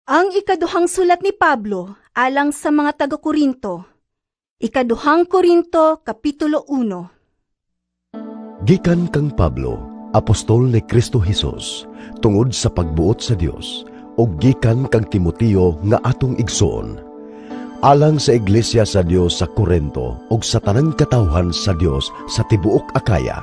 Ang ikaduhang sulat ni Pablo alang sa mga taga-Korinto. Ikaduhang Korinto, Kapitulo 1. Gikan kang Pablo, apostol ni Kristo Jesus, tungod sa pagbuot sa Dios, ug gikan kang Timoteo nga atong igsoon. Alang sa iglesia sa Dios sa Corinto ug sa tanang katawhan sa Dios sa tibuok Akaya.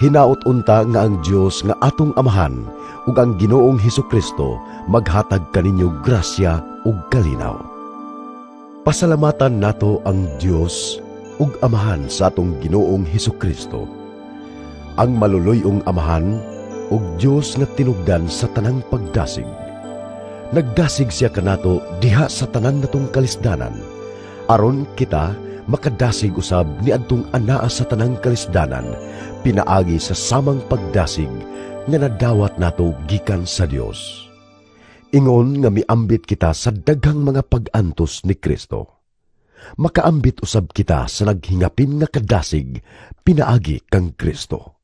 Hinaot unta nga ang Dios nga atong Amahan ug ang Ginoong Hesukristo maghatag kaninyo grasya ug kalinaw. Pasalamatan nato ang Dios ug Amahan sa atong Ginoong Hesukristo, ang maluluy-ong Amahan ug Dios nga tinugdan sa tanang pagdasig. Nagdasig siya kanato diha sa tanan natong kalisdanan, aron kita makadasig usab niadtong anaa sa tanang kalisdanan, pinaagi sa samang pagdasig nga nadawat nato gikan sa Dios. Ingon nga miambit kita sa daghang mga pag-antos ni Kristo. Makaambit usab kita sa naghingapin nga kadasig, pinaagi kang Kristo.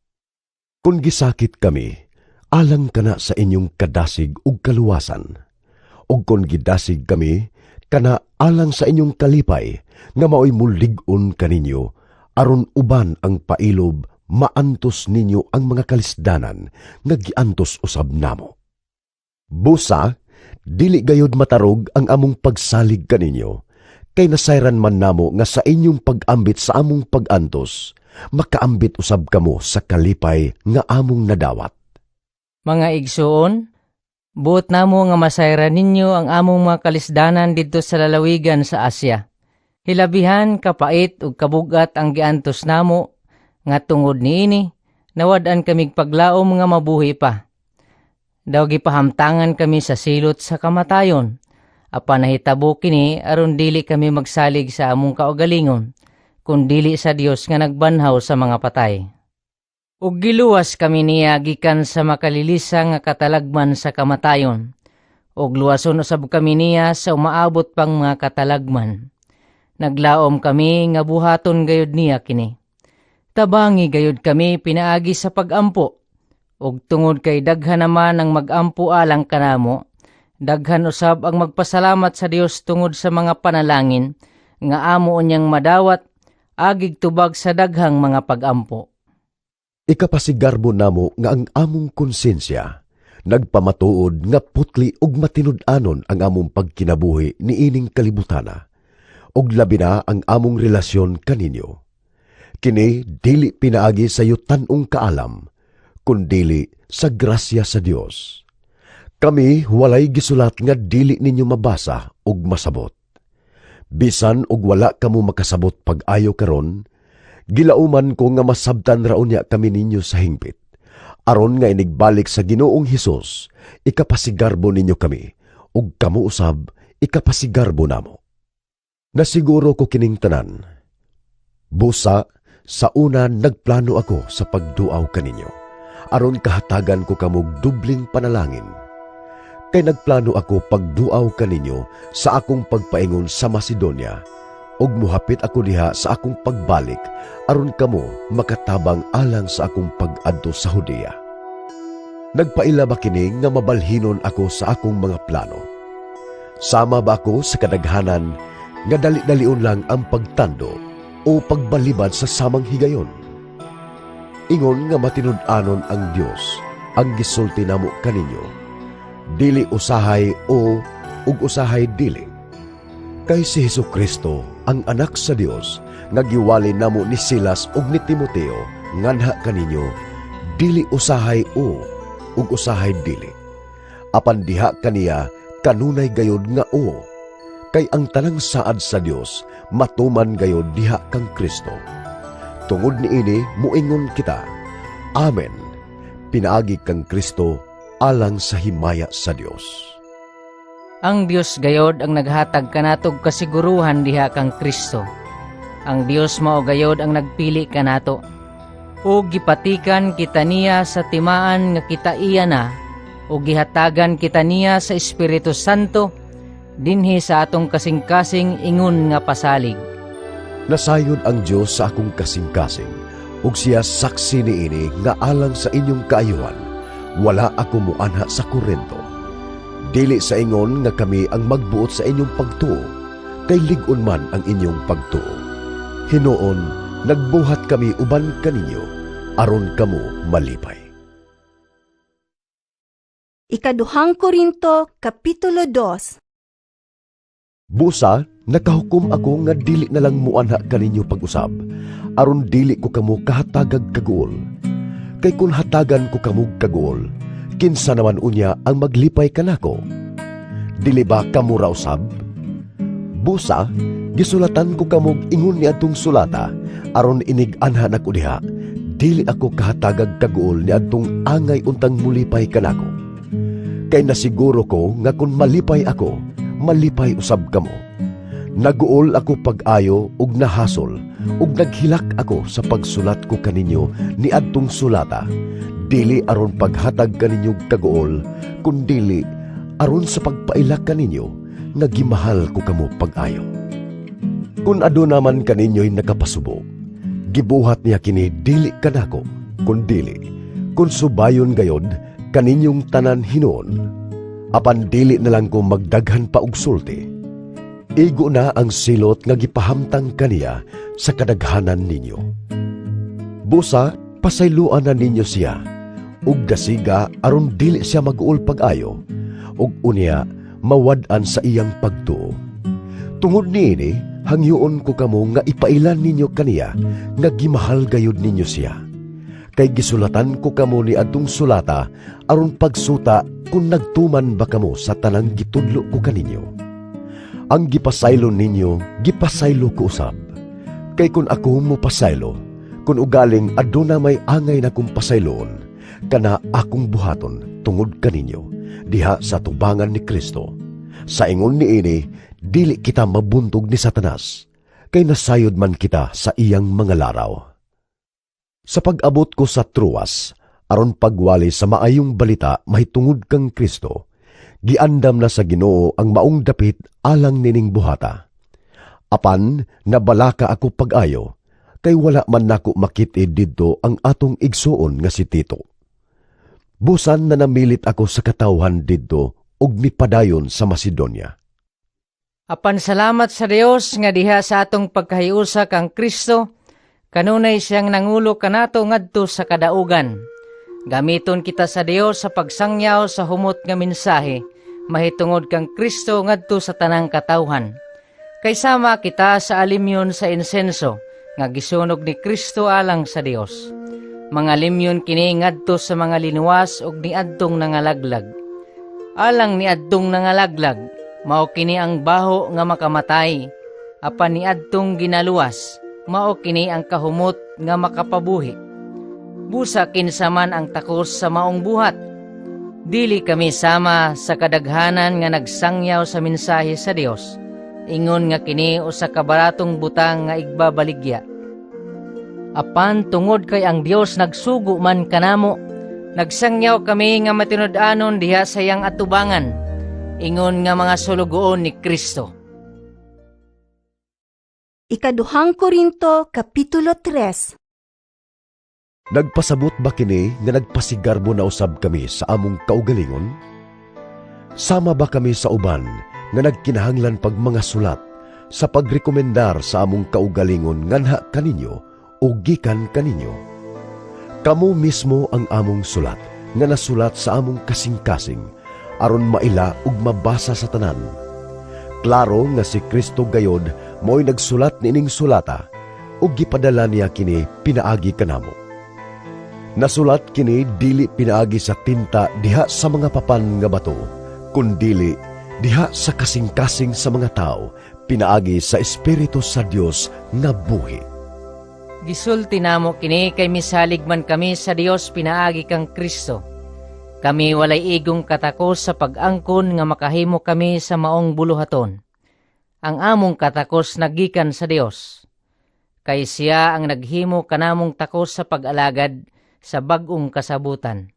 Kung gisakit kami, alang kana sa inyong kadasig ug kaluwasan. Ug kung gidasig kami, kana alang sa inyong kalipay, nga maoy mulig-on kaninyo, aron uban ang pailob, maantos ninyo ang mga kalisdanan, nga giantos usab namo. Busa, dili gayud matarog ang among pagsalig kaninyo, kay nasayran man namo nga sa inyong pag-ambit sa among pag-antos, makaambit usab kamo sa kalipay nga among nadawat. Mga igsuon, buot namo nga masayran ninyo ang among mga kalisdanan didto sa lalawigan sa Asya. Hilabihan, kapait ug kabugat ang giantos namo, nga tungod niini, nawad-an kamig paglaom nga mabuhi pa. Daw gipahamtangan kami sa silot sa kamatayon, apan nahitabo kini aron dili kami magsalig sa among kaugalingon, kun dili sa Dios nga nagbanhaw sa mga patay. Ug giluwas kami niya gikan sa makalilisa nga katalagman sa kamatayon, ug luwason usab kami niya sa umaabot pang mga katalagman. Naglaom kami nga buhaton gayud niya kini. Tabangi gayud kami pinaagi sa pagampo, ug tungod kay daghan naman ang magampo alang kanamo, daghan usab ang magpasalamat sa Dios tungod sa mga panalangin nga amo unyang madawat agig tubag sa daghang mga pagampo. Ikapasigarbo namo nga ang among konsensya, nagpamatuod nga putli ug matinud-anon ang among pagkinabuhi niining kalibutana, ug labi na ang among relasyon kaninyo. Kini dili pinaagi sa yutan-ong kaalam, kundili sa grasya sa Dios. Kami walay gisulat nga dili ninyo mabasa ug masabot. Bisan og wala kamo makasabot pag-ayo karon, gilauman ko nga masabtan raunya kami ninyo sa hingpit. Aron nga inigbalik sa Ginoong Hesus, ikapasigarbo ninyo kami, ug kamo usab ikapasigarbo namo. Nasiguro ko kining tanan. Busa, sa una nagplano ako sa pagduaw kaninyo, aron kahatagan ko kamog dubling panalangin. Kay nagplano ako pagduaw kaninyo sa akong pagpaingon sa Macedonia, ug muhapit ako diha sa akong pagbalik aron kamo makatabang alang sa akong pag-adto sa Judea. Nagpaila ba kini nga mabalhinon ako sa akong mga plano? Sama ba ako sa kadaghanan nga dali-dalion lang ang pagtando o pagbalibad sa samang higayon? Ingon nga matinud-anon ang Dios ang gisulti namo kaninyo, dili usahay o ug usahay dili. Kay si Hesukristo, ang anak sa Dios, nagiwali namo ni Silas ug ni Timoteo nganha kaninyo, dili usahay o ug usahay dili. Apan diha kaniya kanunay gayod nga o, kay ang tanang saad sa Dios matuman gayod diha kang Kristo. Tungod niini muingon kita, Amen. Pinaagi kang Kristo alang sa himaya sa Dios. Ang Dios gayod ang naghatag kanatog kasiguruhan diha kang Kristo. Ang Dios mao gayod ang nagpili kanato. O gipatikan kita niya sa timaan nga kita iya na, o gihatagan kita niya sa Espiritu Santo, dinhi sa atong kasing-kasing ingon nga pasalig. Nasayod ang Dios sa akong kasing-kasing, ug siya saksi niini nga alang sa inyong kaayuhan, wala ako muanha sa Corinto. Dili sa ingon nga kami ang magbuot sa inyong pagtuo, kay lig-on man ang inyong pagtuo. Hinuon, nagbuhat kami uban kaninyo, aron kamo malipay. Ikaduhang Korinto, Kapitulo 2. Busa, nakahukom ako nga dili na lang muanha kaninyo pag-usab, aron dili ko kamo kahatagag kaguol. Kay kung hatagan ko kamo kaguol, kinsa naman unya ang maglipay kanako? Dili ba kamo raw usab? Busa, gisulatan ko kamog ingon ni adtong sulata, aron inig-anha na ko diha, dili ako kahatagag kaguol ni adtong angay untang mulipay kanako. Kay nasiguro ko nga kung malipay ako, malipay usab kamo. Naguol ako pag-ayo ug nahasol, ug naghilak ako sa pagsulat ko kaninyo ni adtong sulata, dili aron paghatag kaninyo kaguol, kundili aron sa pagpailak kaninyo, nagimahal ko kamo pag-ayo. Kung ado naman kaninyo'y nakapasubo, gibuhat niya kini dili kanako, kundili, kung subayon gayod, kaninyong tanan hinuon. Apan dili na lang ko magdaghan pa og sulti. Igo na ang silot nga gipahamtang kaniya sa kadaghanan ninyo. Busa, pasayloan na ninyo siya, ug dasiga aron dili siya mag-uol pag-ayo, ug unya mawad-an sa iyang pagtuo. Tungod niini, hangyoon ko kamo nga ipailan ninyo kaniya nga gimahal gayud ninyo siya. Kay gisulatan ko kamo ni adtong sulata aron pagsuta kung nagtuman ba kamo sa tanang gitudlo ko kaninyo. Ang gipasaylo ninyo, gipasaylo ko usab. Kay kung ako mo pasaylo, kung ugaling aduna may angay na kong pasayloon, kana akong buhaton tungod kaninyo, diha sa tubangan ni Kristo. Sa ingon niini, dili kita mabuntog ni Satanas, kay nasayod man kita sa iyang mga laraw. Sa pag-abot ko sa Troas, aron pagwali sa maayong balita mahitungod kang Kristo, giandam na sa Ginoo ang maong dapit alang nining buhata. Apan, nabalaka ako pag-ayo, kay wala man nako makit-id didto ang atong igsuon nga si Tito. Busan na namilit ako sa katawhan didto ug mipadayon sa Macedonia. Apan salamat sa Dios nga diha sa atong pagkahiusa kang Kristo, kanunay siyang nangulo kanato ngadto sa kadaugan. Gamiton kita sa Dios sa pagsangyaw sa humot nga mensahe, mahitungod kang Kristo ngadto sa tanang katawhan. Kay sama kita sa alimyon sa insenso, nga gisunog ni Kristo alang sa Dios. Mga limyon kini ngadto sa mga linuwas ug niadtong nangalaglag. Alang niadtong nangalaglag, mao kini ang baho nga makamatay. Apan niadtong ginaluwas, mao kini ang kahumot nga makapabuhi. Busa kinsa man ang takos sa maong buhat. Dili kami sama sa kadaghanan nga nagsangyaw sa mensahe sa Dios. Ingon nga kini usa ka baratong butang nga igbabaligya. Apan tungod kay ang Dios nagsugo man kanamo, nagsangyaw kami nga matinud-anon diha sa iyang atubangan. Ingon nga mga sulugoon ni Kristo. Ikaduhang Korinto, Kapitulo 3. Nagpasabot ba kini nga nagpasigarbo na usab kami sa among kaugalingon? Sama ba kami sa uban nga nagkinahanglan pag mga sulat sa pagrekomendar sa among kaugalingon nganha kaninyo o gikan kaninyo? Kamo mismo ang among sulat nga nasulat sa among kasing-kasing aron maila ug mabasa sa tanan. Klaro nga si Kristo gayod mo'y nagsulat nining sulata ug gipadala niya kini pinaagi kanamo. Nasulat kini dili pinaagi sa tinta diha sa mga papan nga bato, kundili diha sa kasing-kasing sa mga tao, pinaagi sa Espiritu sa Dios nga buhi. Gisulti namo kini kay misalig man kami sa Dios pinaagi kang Kristo. Kami walay igong katakos sa pag-angkon nga makahimo kami sa maong buluhaton. Ang among katakos nagikan sa Dios. Kay siya ang naghimo kanamong takos sa pag-alagad sa bag-ong kasabutan.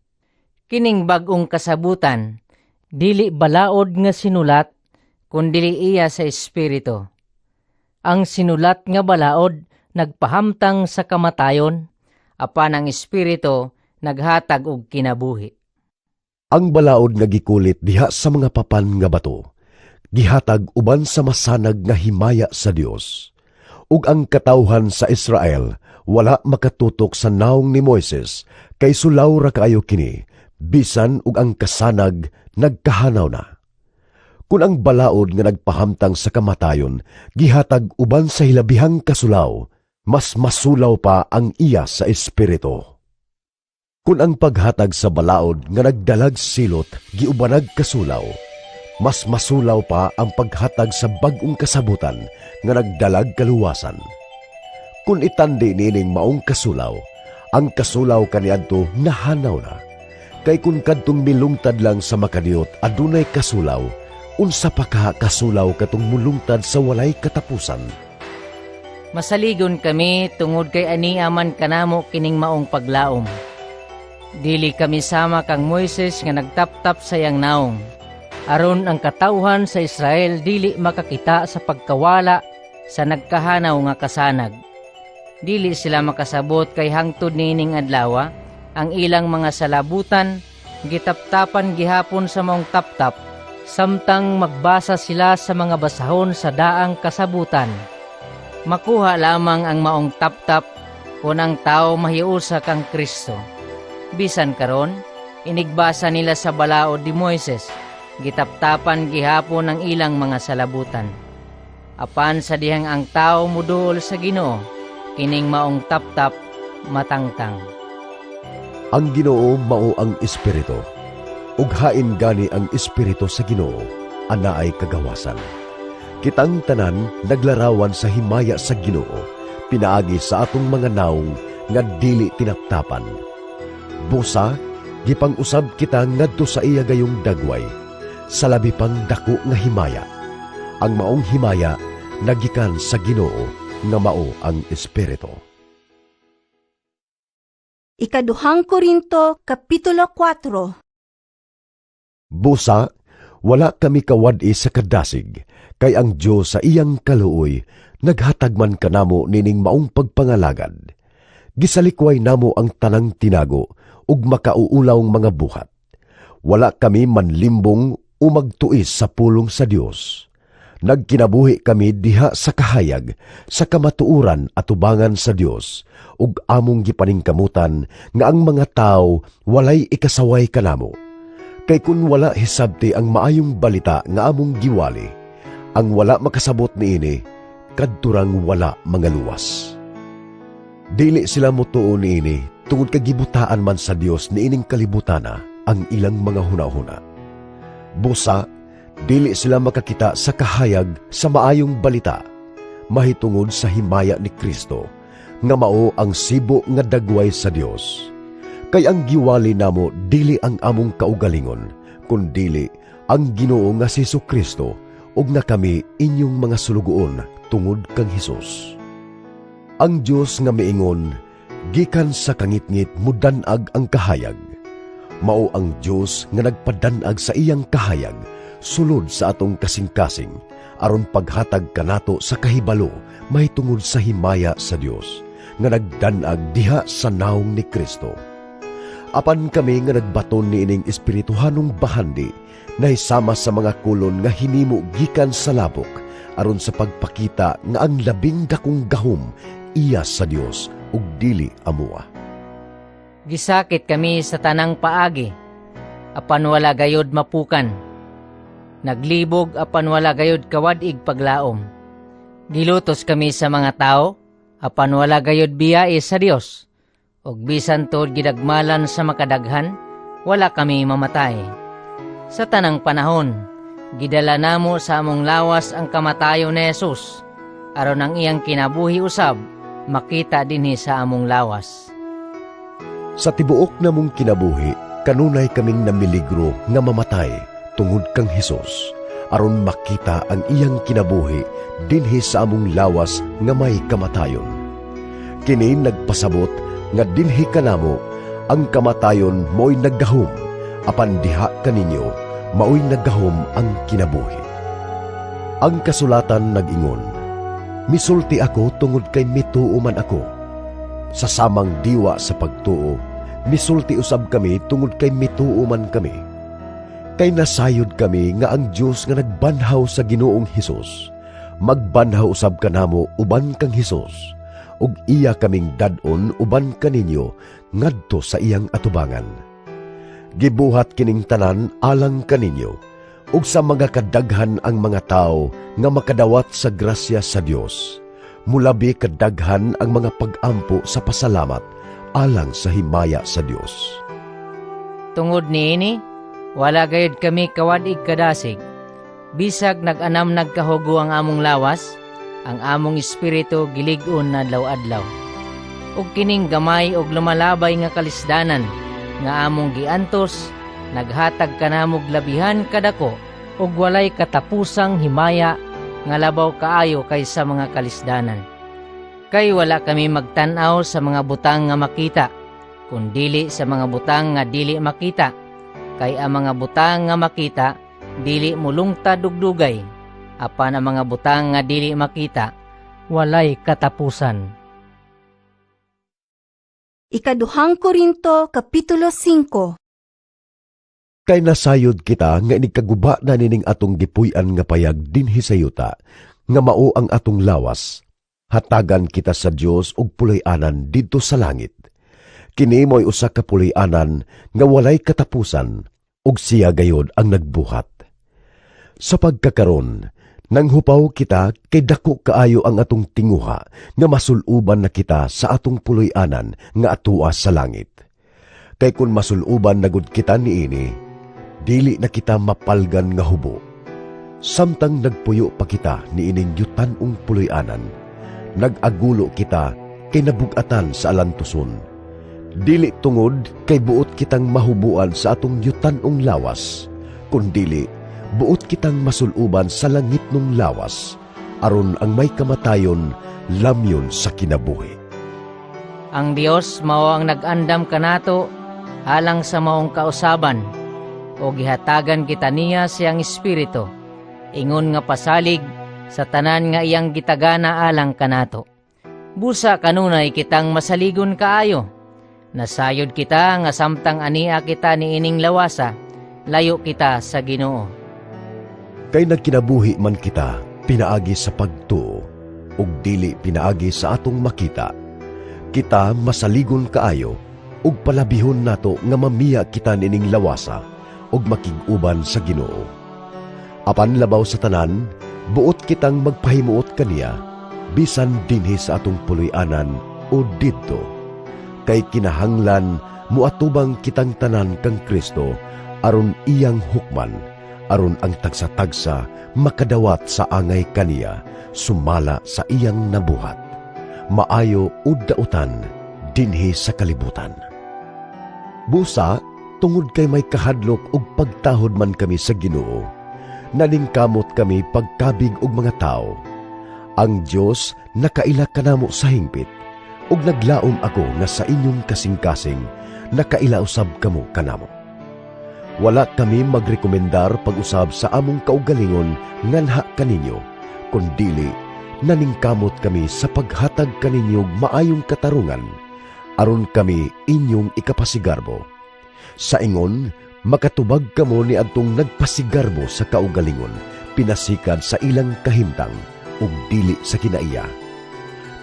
Kining bag-ong kasabutan, dili balaod nga sinulat, kundili iya sa Espiritu. Ang sinulat nga balaod, nagpahamtang sa kamatayon, apan ang Espiritu naghatag og kinabuhi. Ang balaod nga gikulit diha sa mga papan nga bato, gihatag uban sa masanag nga himaya sa Dios. Ug ang katawhan sa Israel wala makatutok sa naong ni Moises, kay sulaw ra kaayo kini, bisan ug ang kasanag nagkahanaw na. Kung ang balaod nga nagpahamtang sa kamatayon, gihatag uban sa hilabihang kasulaw, mas masulaw pa ang iya sa espiritu. Kung ang paghatag sa balaod nga nagdalag silot, giubanag kasulaw, mas masulaw pa ang paghatag sa bag-ong kasabutan nga nagdalag kaluwasan. Kung itandi nining maong kasulaw, ang kasulaw kaniadto nahanaw na. Kay kung kadtong milungtad lang sa makadiyot adunay kasulaw, unsa pa ka kasulaw katong mulungtad sa walay katapusan. Masaligon kami tungod kay aniaman kanamo kining maong paglaom. Dili kami sama kang Moises nga nagtaptap sa iyang naong. Aron ang katawhan sa Israel dili makakita sa pagkawala sa nagkahanaw nga kasanag. Dili sila makasabot kay hangtod nining adlaw ang ilang mga salabutan gitaptapan gihapon sa maong taptap, samtang magbasa sila sa mga basahon sa daang kasabutan. Makuha lamang ang maong taptap kung ang tao mahiusa kang Kristo. Bisan karon, inigbasa nila sa balaod ni Moises, gitaptapan gihapon ang ilang mga salabutan. Apan sa dihang ang tao muduol sa Ginoo, kining maong taptap matangtang. Ang Ginoo mao ang espiritu, ug hain gani ang espiritu sa Ginoo, ana ay kagawasan. Kitang tanan naglarawan sa himaya sa Ginoo, pinaagi sa atong mga naong nga dili tinaptapan. Busa, gipang-usab kita ngadto sa iya gayong dagway, sa labi pang dako nga himaya. Ang maong himaya nagikan sa Ginoo nga mao ang espiritu. Ikaduhang Korinto, Kapitulo 4. Busa, wala kami kawad-i sa kadasig, kay ang Dios sa iyang kaluoy naghatag man kanamo nining maong pagpangalagad. Gisalikway namo ang tanang tinago ug makauulawng mga buhat. Wala kami manlimbong o magtuis sa pulong sa Dios. Nagkinabuhi kami diha sa kahayag, sa kamatuuran at ubangan sa Dios, ug among gipaningkamutan nga ang mga tao walay ikasaway kanamo. Kay kun wala hisabti ang maayong balita nga among giwali, ang wala makasabot niini, kadturang wala mangaluwas. Dili sila motuo niini, tungod kagibutaan man sa Dios niining kalibutana ang ilang mga hunahuna. Busa, dili sila makakita sa kahayag sa maayong balita, mahitungod sa himaya ni Kristo, nga mao ang sibo nga dagway sa Dios. Kay ang giwali namo dili ang among kaugalingon, kundili ang Ginoo nga si Jesu-Kristo, ug na kami inyong mga sulugoon tungod kang Hesus. Ang Dios nga miingon, gikan sa kangitngit mudanag ang kahayag. Mao ang Dios nga nagpadanag sa iyang kahayag, sulod sa atong kasing-kasing, aron paghatag kanato sa kahibalo mahitungod sa himaya sa Dios, nga nagdanag diha sa naong ni Kristo. Apan kami nga nagbaton niining espirituhanong bahandi, nahisama sa mga kulon nga hinimo gikan sa labok, aron sa pagpakita nga ang labing dakong gahom iya sa Dios ug dili amua. Gisakit kami sa tanang paagi, apan wala gayod mapukan. Naglibog apan wala gayod kawadig paglaom. Gilutos kami sa mga tao, apan wala gayod biyae sa Dios. Og bisan tod gidagmalan sa makadaghan, wala kami mamatay. Sa tanang panahon, gidala namo sa among lawas ang kamatayon ni Jesus, aron ang iyang kinabuhi usab, makita dinhi sa among lawas. Sa tibuok namong kinabuhi, kanunay kaming namiligro nga mamatay tungod kang Hesus, aron makita ang iyang kinabuhi dinhi sa among lawas nga may kamatayon. Kini nagpasabot nga dinhi kanamo ang kamatayon mo'y naggahom, apan diha kaninyo mao'y naggahom ang kinabuhi. Ang kasulatan nag-ingon, misulti ako tungod kay mituo man ako. Sa samang diwa sa pagtuo, misulti usab kami tungod kay mituo man kami. Kay nasayod kami nga ang Dios nga nagbanhaw sa Ginoong Hesus, magbanhaw usab kanamo uban kang Hesus, ug iya kaming dadon uban kaninyo ngadto sa iyang atubangan. Gibuhat kining tanan alang kaninyo, ug sa mga kadaghan ang mga tao nga makadawat sa grasya sa Dios. Mulabi kadaghan ang mga pag-ampo sa pasalamat alang sa himaya sa Dios. Tungod niini, wala gayud kami kawadig kadasig. Bisag nag-anam nagkahugo ang among lawas, ang among espiritu gilig-on na adlaw-adlaw. Ug kining gamay ug lumalabay nga kalisdanan nga among giantos, naghatag kanamog labihan kadako ug walay katapusang himaya nga labaw kaayo kaysa mga kalisdanan. Kay wala kami magtan-aw sa mga butang nga makita, kundili sa mga butang nga dili makita. Kay ang mga butang nga makita, dili mulungtad ug dugay. Apan ang mga butang nga dili makita, walay katapusan. Ikaduhang Korinto, Kapitulo 5. Kay nasayod kita nga inigkaguba na nining atong gipuy-an nga payag dinhi sa yuta, nga mao ang atong lawas. Hatagan kita sa Dios og pulay-anan didto sa langit. Kini mo'y usa ka pulay-anan nga walay katapusan, ug siya gayod ang nagbuhat. Sa pagkakaron, nanghupaw kita kay dako kaayo ang atong tinguha nga masuluban na kita sa atong pulay-anan nga atua sa langit. Kay kun masuluban na gud kita niini, dili na kita mapalgan nga hubo. Samtang nagpuyo pa kita niining yutan-ong puloy-anan, nag-agulo kita kay nabugatan sa alantuson. Dili tungod kay buot kitang mahubuan sa atong yutan-ong lawas, kundili buot kitang masuluban sa langit nung lawas, aron ang may kamatayon lamyon sa kinabuhi. Ang Dios mao ang nag-andam kanato alang sa maong kausaban, o gihatagan kita niya siyang espiritu, ingon nga pasalig sa tanan nga iyang gitagana alang kanato. Busa kanunay kitang masaligon kaayo. Nasayod kita nga samtang ania kita niining lawasa, layo kita sa Ginoo. Kay nagkinabuhi man kita, pinaagi sa pagtuo, ug dili pinaagi sa atong makita. Kita masaligon kaayo, ug palabihon nato nga mamiya kita nining lawasa, ug makig-uban sa Ginoo. Apan labaw sa tanan, buot kitang magpahimuot kaniya, bisan dinhi sa atong puloy-anan o didto. Kay kinahanglan muatubang kitang tanan kang Kristo, aron iyang hukman, aron ang tagsa-tagsa makadawat sa angay kaniya, sumala sa iyang nabuhat. Maayo ud dautan dinhi sa kalibutan. Busa, tungod kay may kahadlok ug pagtahod man kami sa Ginoo, nalingkamot kami pagkabig og mga tao. Ang Dios nakaila kanamo sa hingpit, ug naglaom ako nga sa inyong kasing-kasing nakaila usab kamo kanamo. Wala kami magrekomendar pag-usab sa among kaugalingon nganha kaninyo, kundili naningkamot kami sa paghatag kaninyong maayong katarungan, aron kami inyong ikapasigarbo. Sa ingon, makatubag kamo ni adtong nagpasigarbo sa kaugalingon, pinasikad sa ilang kahimtang, ug dili sa kinaiya.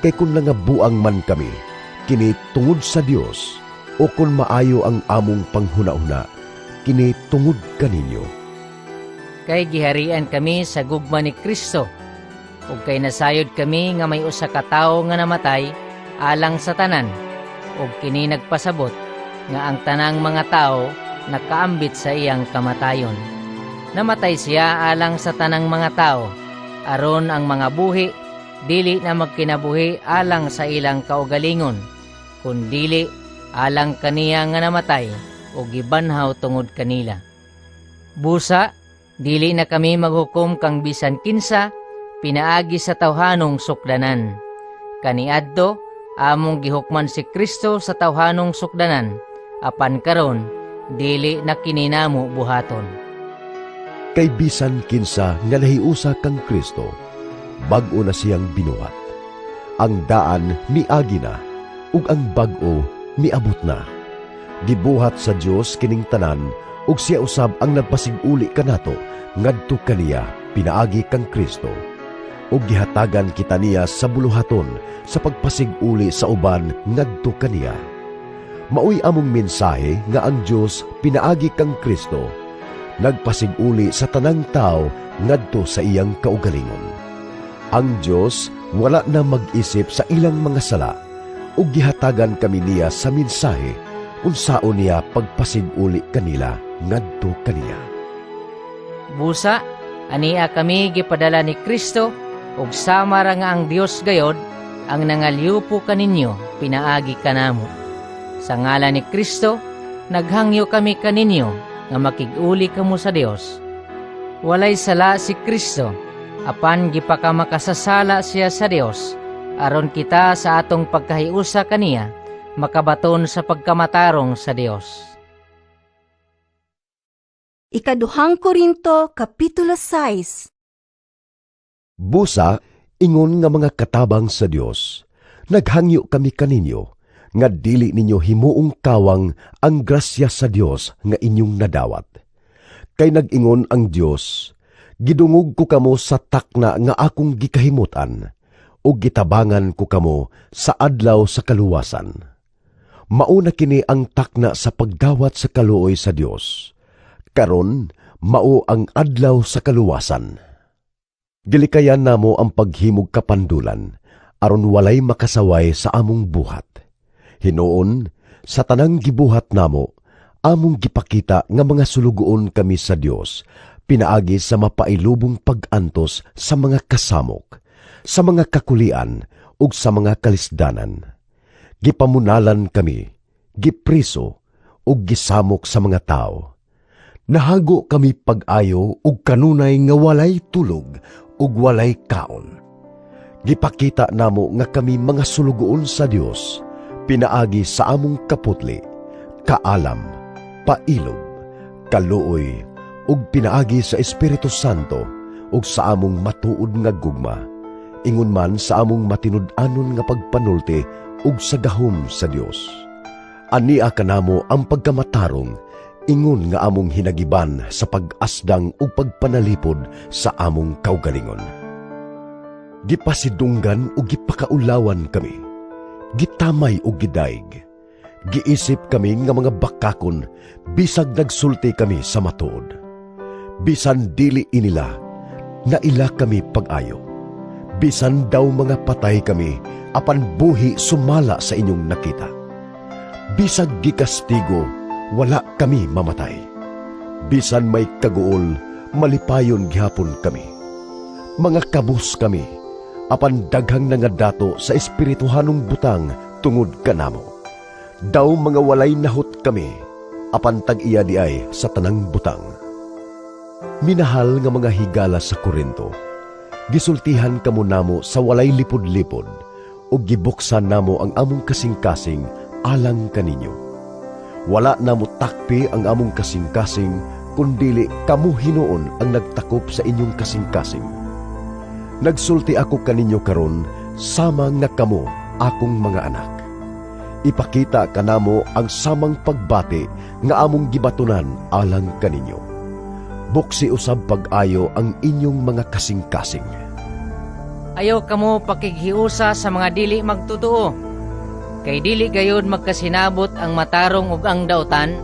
Kay kung nangabuang man kami, kini tungod sa Dios, o kung maayo ang among panghuna-una, kini tungod kaninyo. Kay giharian kami sa gugma ni Kristo, ug kay nasayod kami nga may usa ka tawo nga namatay alang sa tanan, ug kini nagpasabot nga ang tanang mga tao nakaambit sa iyang kamatayon. Namatay siya alang sa tanang mga tao, aron ang mga buhi dili na magkinabuhi alang sa ilang kaugalingon, kundili alang kaniya nga namatay o gibanhaw tungod kanila. Busa, dili na kami maghukom kang bisan kinsa pinaagi sa tawhanong sukdanan. Kaniadto, among gihukman si Kristo sa tawhanong sukdanan, apan karon dili na kininamo buhaton. Kay bisan kinsa nga nahiusa kang Kristo, bag-o na siyang binuhat. Ang daan miagi na, ug ang bag-o miabot na. Gibuhat sa Dios kining tanan, ug siya usab ang nagpasiguli kanato ngadto kaniya pinaagi kang Kristo, ug gihatagan kita niya sa buluhaton sa pagpasiguli sa uban ngadto kaniya. Maoy among mensahe nga ang Dios pinaagi kang Kristo, nagpasiguli sa tanang tao ngadto sa iyang kaugalingon. Ang Dios wala na mag-isip sa ilang mga sala, ug gihatagan kami niya sa mensahe unsaon niya pagpasiguli kanila ngadto kaniya. Busa, ania kami gipadala ni Kristo, ug sama ra nga ang Dios gayod ang nangalyupo kaninyo pinaagi kanamo. Sa ngalan ni Kristo, naghangyo kami kaninyo nga makig-uli kamo sa Dios. Walay sala si Kristo, apan gipakamakasasala siya sa Dios, aron kita sa atong pagkahiusa kaniya makabaton sa pagkamatarong sa Dios. Ikaduhang Korinto, Kapitulo 6. Busa, ingon nga mga katabang sa Dios, naghangyo kami kaninyo, nga dili ninyo himuong kawang ang grasya sa Dios nga inyong nadawat. Kay nag-ingon ang Dios, gidungog ko kamo sa takna nga akong gikahimutan, o gitabangan ko kamo sa adlaw sa kaluwasan. Mauna kini ang takna sa pagdawat sa kaluoy sa Dios. Karon, mao ang adlaw sa kaluwasan. Gilikayan namo ang paghimog kapandulan, aron walay makasaway sa among buhat. Hinoon, sa tanang gibuhat namo, among gipakita nga mga sulugoon kami sa Dios, pinaagi sa mapailubong pag-antos sa mga kasamok, sa mga kakulian, ug sa mga kalisdanan. Gipamunalan kami, gipriso, ug gisamok sa mga tao. Nahago kami pag-ayo ug kanunay nga walay tulog ug walay kaon. Gipakita namo nga kami mga sulugoon sa Dios, pinaagi sa among kaputli, kaalam, pailog, kaluoy, ug pinaagi sa Espiritu Santo ug sa among matuod nga gugma, ingon man sa among matinud-anon nga pagpanulti ug sa gahom sa Dios. Ania kanamo ang pagkamatarong, ingon nga among hinagiban sa pag-asdang ug pagpanalipod sa among kaugalingon. Gipasidunggan ug gipakaulawan kami, gitamay ug gidaig, giisip kami nga mga bakakon, bisag nagsulti kami sa matuod. Bisan dili inila, naila kami pag-ayo. Bisan daw mga patay kami, apan buhi sumala sa inyong nakita. Bisag gikastigo, wala kami mamatay. Bisan may kaguol, malipayon gihapon kami. Mga kabus kami, apan daghang nangadato sa espirituhanong butang tungod kanamo. Daw mga walay nahot kami, apan tag-iya di ay sa tanang butang. Minahal nga mga higala sa Korinto, gisultihan kamo namo sa walay lipod-lipod, o gibuksan namo ang among kasing-kasing alang kaninyo. Wala namo takpi ang among kasing-kasing, kundili kamo hinuon ang nagtakop sa inyong kasing-kasing. Nagsulti ako kaninyo karon, sama nga kamo akong mga anak. Ipakita kanamo ang samang pagbati nga among gibatunan alang kaninyo. Buksi usab pag-ayo ang inyong mga kasing-kasing. Ayaw kamo pakighiusa sa mga dili magtotoo. Kay dili gayud magkasinabot ang matarong ug ang dautan,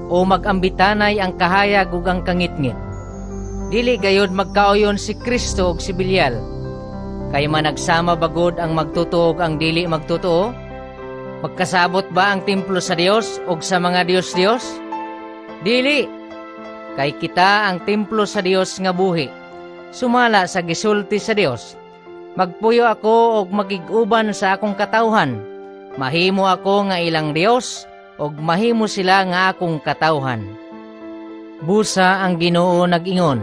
o magambitanay ang kahayag ug ang kangitngit. Dili gayud magkaoyon si Kristo ug si Belial. Kay managsama bagod ang magtotoo ug ang dili magtotoo? Magkasabot ba ang templo sa Dios ug sa mga Dios-Dios? Dili. Kay kita ang templo sa Dios nga buhi, sumala sa gisulti sa Dios. Magpuyo ako og magig-uban sa akong katawhan. Mahimo ako nga ilang Dios, ug mahimo sila nga akong katawhan. Busa ang Ginoo nag-ingon,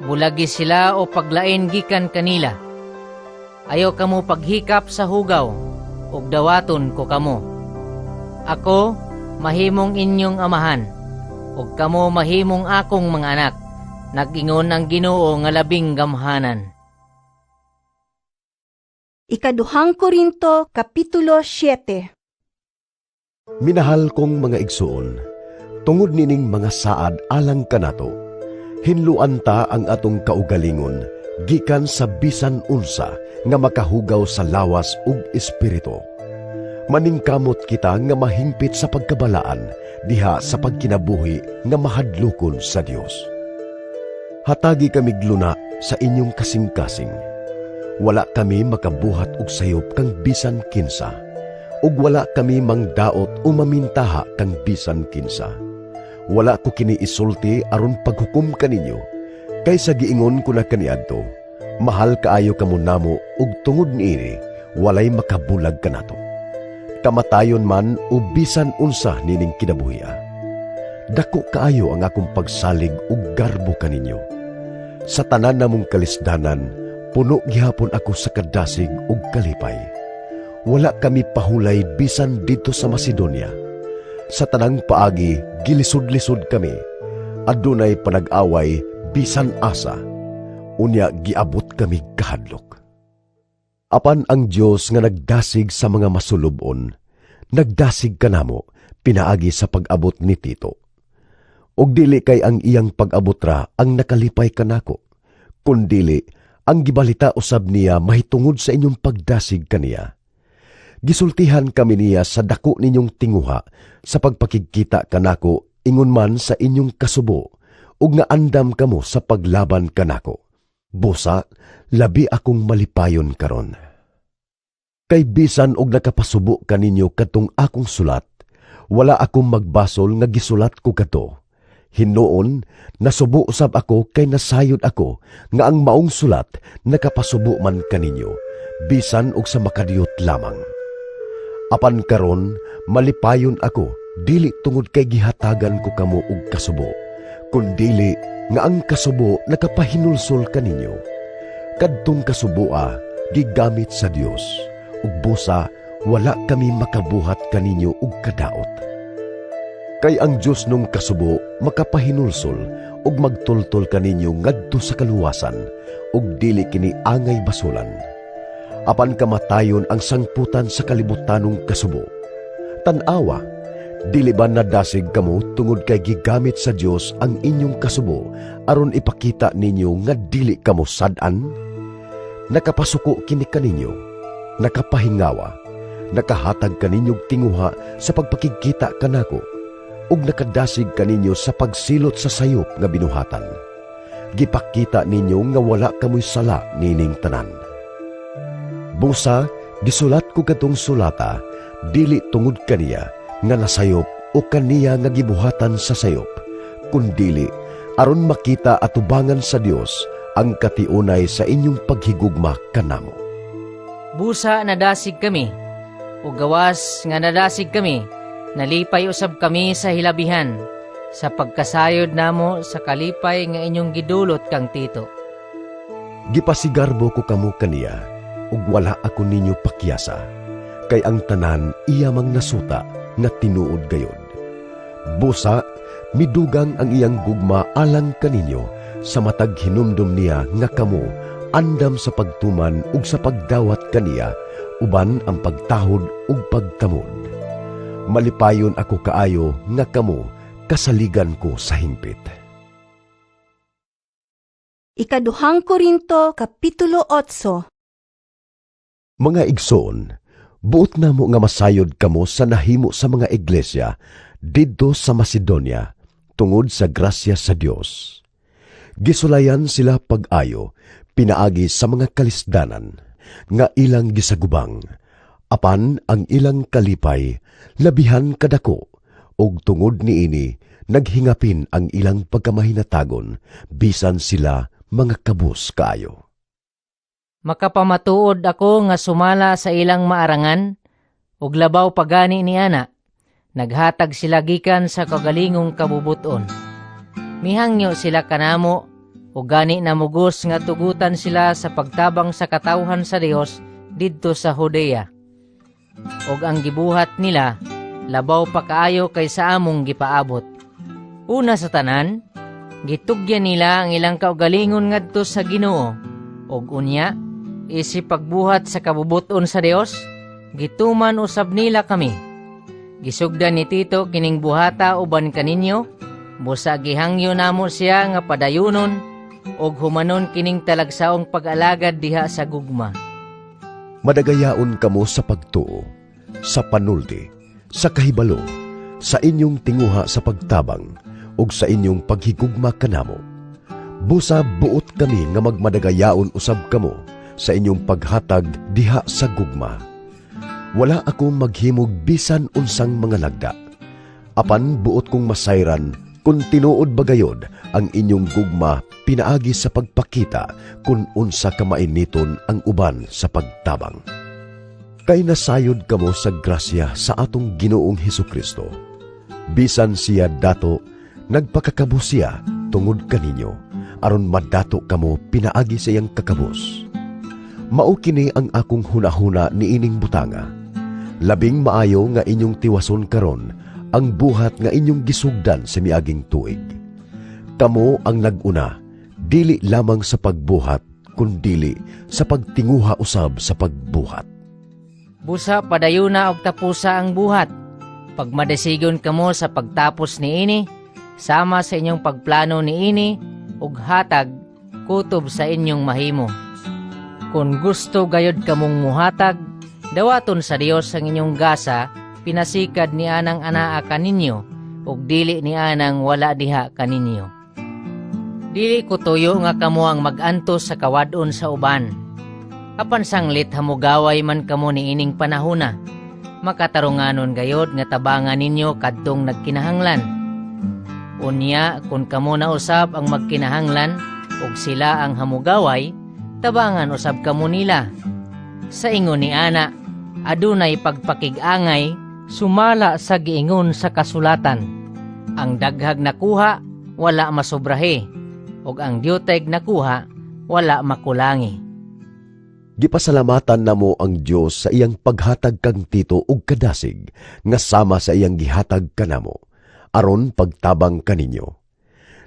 bulagi sila o paglain gikan kanila. Ayaw kamo paghikap sa hugaw, ug dawaton ko kamo. Ako, mahimong inyong amahan, ug kamo mahimong akong mga anak, nag-ingon ang Ginoo nga labing gamhanan. Ikaduhang Korinto, Kapitulo 7. Minahal kong mga igsuon, Tungod nining mga saad alang kanato, hinluan ta ang atong kaugalingon gikan sa bisan unsa nga makahugaw sa lawas ug espiritu. Maningkamot kita nga mahingpit sa pagkabalaan diha sa pagkinabuhi nga mahadlokon sa Dios. Hatagi kami gluna sa inyong kasing-kasing. Wala kami makabuhat og sayop kang bisan kinsa, ug wala kami mangdaot o mamintaha kang bisan kinsa. Wala ko kini isulti aron paghukom kaninyo, kaysa giingon ko na kaniadto, mahal kaayo kamo namo ug tungod niini walay makabulag kanato. Kamatayon man o bisan unsa nining kinabuhia. Dako kaayo ang akong pagsalig ug garbo kaninyo. Sa tanan namong kalisdanan, puno gihapon ako sa kadasig ug kalipay. Wala kami pahulay bisan dito sa Macedonia. Sa tanang paagi, gilisod-lisod kami. Adunay panag-away bisan asa. Unya giabot kami kahadlok. Apan ang Dios nga nagdasig sa mga masulubon, nagdasig kanamo pinaagi sa pag-abot ni Tito. Og dili kay ang iyang pag-abot ra ang nakalipay kanako, kundili ang gibalita usab niya mahitungod sa inyong pagdasig kaniya. Gisultihan kami niya sa dako ninyong tinguha sa pagpakigkita kanako ingon man sa inyong kasubo ug nga andam kamo sa paglaban kanako. Busa, labi akong malipayon karon. Kay bisan og nakapasubo kaninyo katong akong sulat, wala akong magbasol nga gisulat ko kato. Hinuon, nasubo usab ako kay nasayod ako nga ang maong sulat nakapasubo man kaninyo, bisan og sa makadiyot lamang. Apan karon, malipayon ako, dili tungod kay gihatagan ko kamo og kasubo, kundili nga ang kasubo nakapahinulsol kaninyo. Kadtong kasuboa, gigamit sa Dios, ug busa wala kami makabuhat kaninyo og kadaot. Kay ang Dios nung kasubo makapahinulsol ug magtultol kaninyo ngadto sa kaluwasan ug dili kini angay basulan. Apan kamatayon ang sangputan sa kalibutanong kasubo. Tan-awa, dili ba nadasig kamo tungod kay gigamit sa Dios ang inyong kasubo aron ipakita ninyo nga dili kamo sad-an? Nakapasuko kini kaninyo, nakapahingawa, nakahatag kaninyong tinguha sa pagpakigkita kanako, ug nakadasig kaninyo sa pagsilot sa sayop nga binuhatan. Gipakita ninyo nga wala kamoy sala nining tanan. Busa, gisulat ko katong sulata, dili tungod kaniya nga nasayop o kaniya nga gibuhatan sa sayop, kundili aron makita atubangan sa Dios ang katiunay sa inyong paghigugma kanamo. Busa nadasig kami, o gawas nga nadasig kami, nalipay usab kami sa hilabihan, sa pagkasayod namo sa kalipay nga inyong gidulot kang Tito. Gipasigarbo ko kamo kaniya, ug wala ako ninyo pakyasa, kay ang tanan iya mang nasuta nga tinuod gayod. Busa, midugang ang iyang gugma alang kaninyo sa matag hinumdum niya nga kamo andam sa pagtuman ug sa pagdawat kaniya uban ang pagtahod ug pagkamod. Malipayon ako kaayo nga kamo kasaligan ko sa hingpit. Ikaduhang Korinto, Kapitulo 8. Mga igsoon, buot namo nga masayod kamo sa nahimo sa mga iglesia didto sa Macedonia tungod sa grasya sa Dios. Gisulayan sila pag-ayo pinaagi sa mga kalisdanan nga ilang gisagubang, apan ang ilang kalipay labihan kadako, og tungod niini naghingapin ang ilang pagkamahinatagon bisan sila mga kabus kaayo. Makapamatuod ako nga sumala sa ilang maarangan, ug labaw pagani ni ana, naghatag sila gikan sa kagalingong kabubuton. Mihangyo sila kanamo, ug gani namugos nga tugutan sila sa pagtabang sa katawhan sa Dios didto sa Judea. Ug ang gibuhat nila, labaw pa kaayo kaysa among gipaabot. Una sa tanan, gitugyan nila ang ilang kaugalingon ngadto sa Ginoo, ug unya, isip pagbuhat sa kabubuton sa Dios, gituman usab nila kami. Gisugdan ni Tito kining buhata uban kaninyo, busa gihangyo namo siya nga padayunon og humanon kining talagsaong pag-alagad diha sa gugma. Madagayaon kamo sa pagtuo, sa panulti, sa kahibalo, sa inyong tinguha sa pagtabang, ug sa inyong paghigugma kanamo. Busa buot kami nga magmadagayaon usab kamo sa inyong paghatag diha sa gugma. Wala akong maghimog bisan unsang mga lagda. Apan buot kong masayran kung tinuod bagayod ang inyong gugma pinaagi sa pagpakita kung unsa kamainiton ang uban sa pagtabang. Kay nasayod kamo sa grasya sa atong Ginoong Hesukristo. Bisan siya dato, nagpakakabus siya tungod kaninyo, aron madato kamo pinaagi sa iyang kakabus. Mao kini ang akong hunahuna niining butanga. Labing maayo nga inyong tiwason karon ang buhat nga inyong gisugdan sa miaging tuig. Kamo ang naguna, dili lamang sa pagbuhat, kundili sa pagtinguha usab sa pagbuhat. Busa padayuna og tapusa ang buhat. Pag madasigon kamo sa pagtapos niini, sama sa inyong pagplano niini, ug hatag kutob sa inyong mahimo. Kung gusto gayod kamong muhatag, dawaton sa Dios ang inyong gasa, pinasikad ni anang anaa kaninyo, ug dili ni anang wala diha kaninyo. Dili ko tuyo nga kamo ang mag-antos sa kawadon sa uban. Apan sanglit hamugaway man kamo niining panahona, makatarunganon gayod nga tabangan ninyo kadtong nagkinahanglan. Unya, kung kamo na usab ang magkinahanglan, ug sila ang hamugaway, tabangan usab kamo nila. Sa ingon ni ana, adunay pagpakig-angay, sumala sa giingon sa kasulatan. Ang daghag nakuha, wala masobrahe, ug ang diuteg nakuha, wala makulangi. Gipasalamatan namo ang Dios sa iyang paghatag kang Tito ug kadasig nga sama sa iyang gihatag kanamo aron pagtabang kaninyo.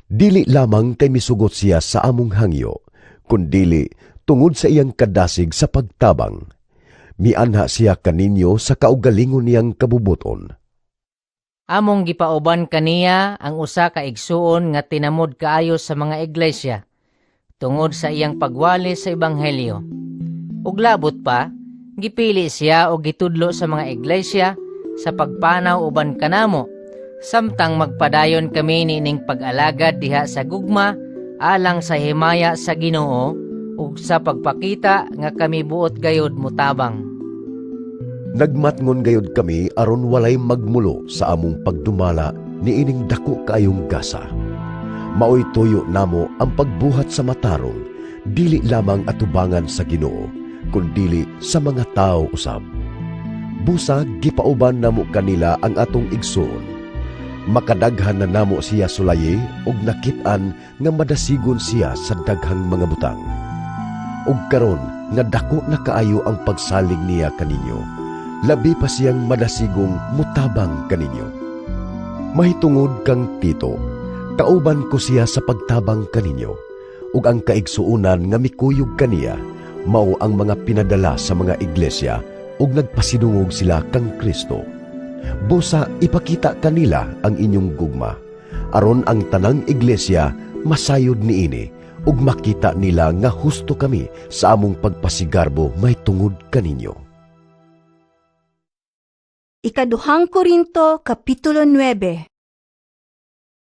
Dili lamang kay misugot siya sa among hangyo, kundili tungod sa iyang kadasig sa pagtabang. Mianha siya kaninyo sa kaugalingon niyang kabubuton. Among gipauban kaniya ang usa ka igsuon nga tinamod kaayo sa mga iglesia tungod sa iyang pagwali sa ebanghelyo. Ug labot pa, gipili siya og gitudlo sa mga iglesia sa pagpanaw uban kanamo, samtang magpadayon kami nining pag-alagad diha sa gugma alang sa himaya sa Ginoo ug sa pagpakita nga kami buot gayod mutabang. Nagmatngon gayod kami aron walay magmulo sa among pagdumala niining dako kaayong gasa. Maoy tuyo namo ang pagbuhat sa matarong, dili lamang atubangan sa Ginoo, kundili sa mga tao usab. Busa gipauban namo kanila ang atong igsuon. Makadaghan na namo siya sulaye ug nakit-an nga madasigon siya sa daghang mga butang. Ug karon nga dako na kaayo ang pagsalig niya kaninyo, labi pa siyang madasigong mutabang kaninyo. Mahitungod kang Tito, kauban ko siya sa pagtabang kaninyo, ug ang kaigsuunan nga mikuyog kaniya mao ang mga pinadala sa mga iglesia ug nagpasidungog sila kang Kristo. Busa ipakita kanila ang inyong gugma, aron ang tanang iglesia masayod niini ug makita nila nga husto kami sa among pagpasigarbo mahitungod kaninyo. Ikaduhang Korinto, Kapitulo 9.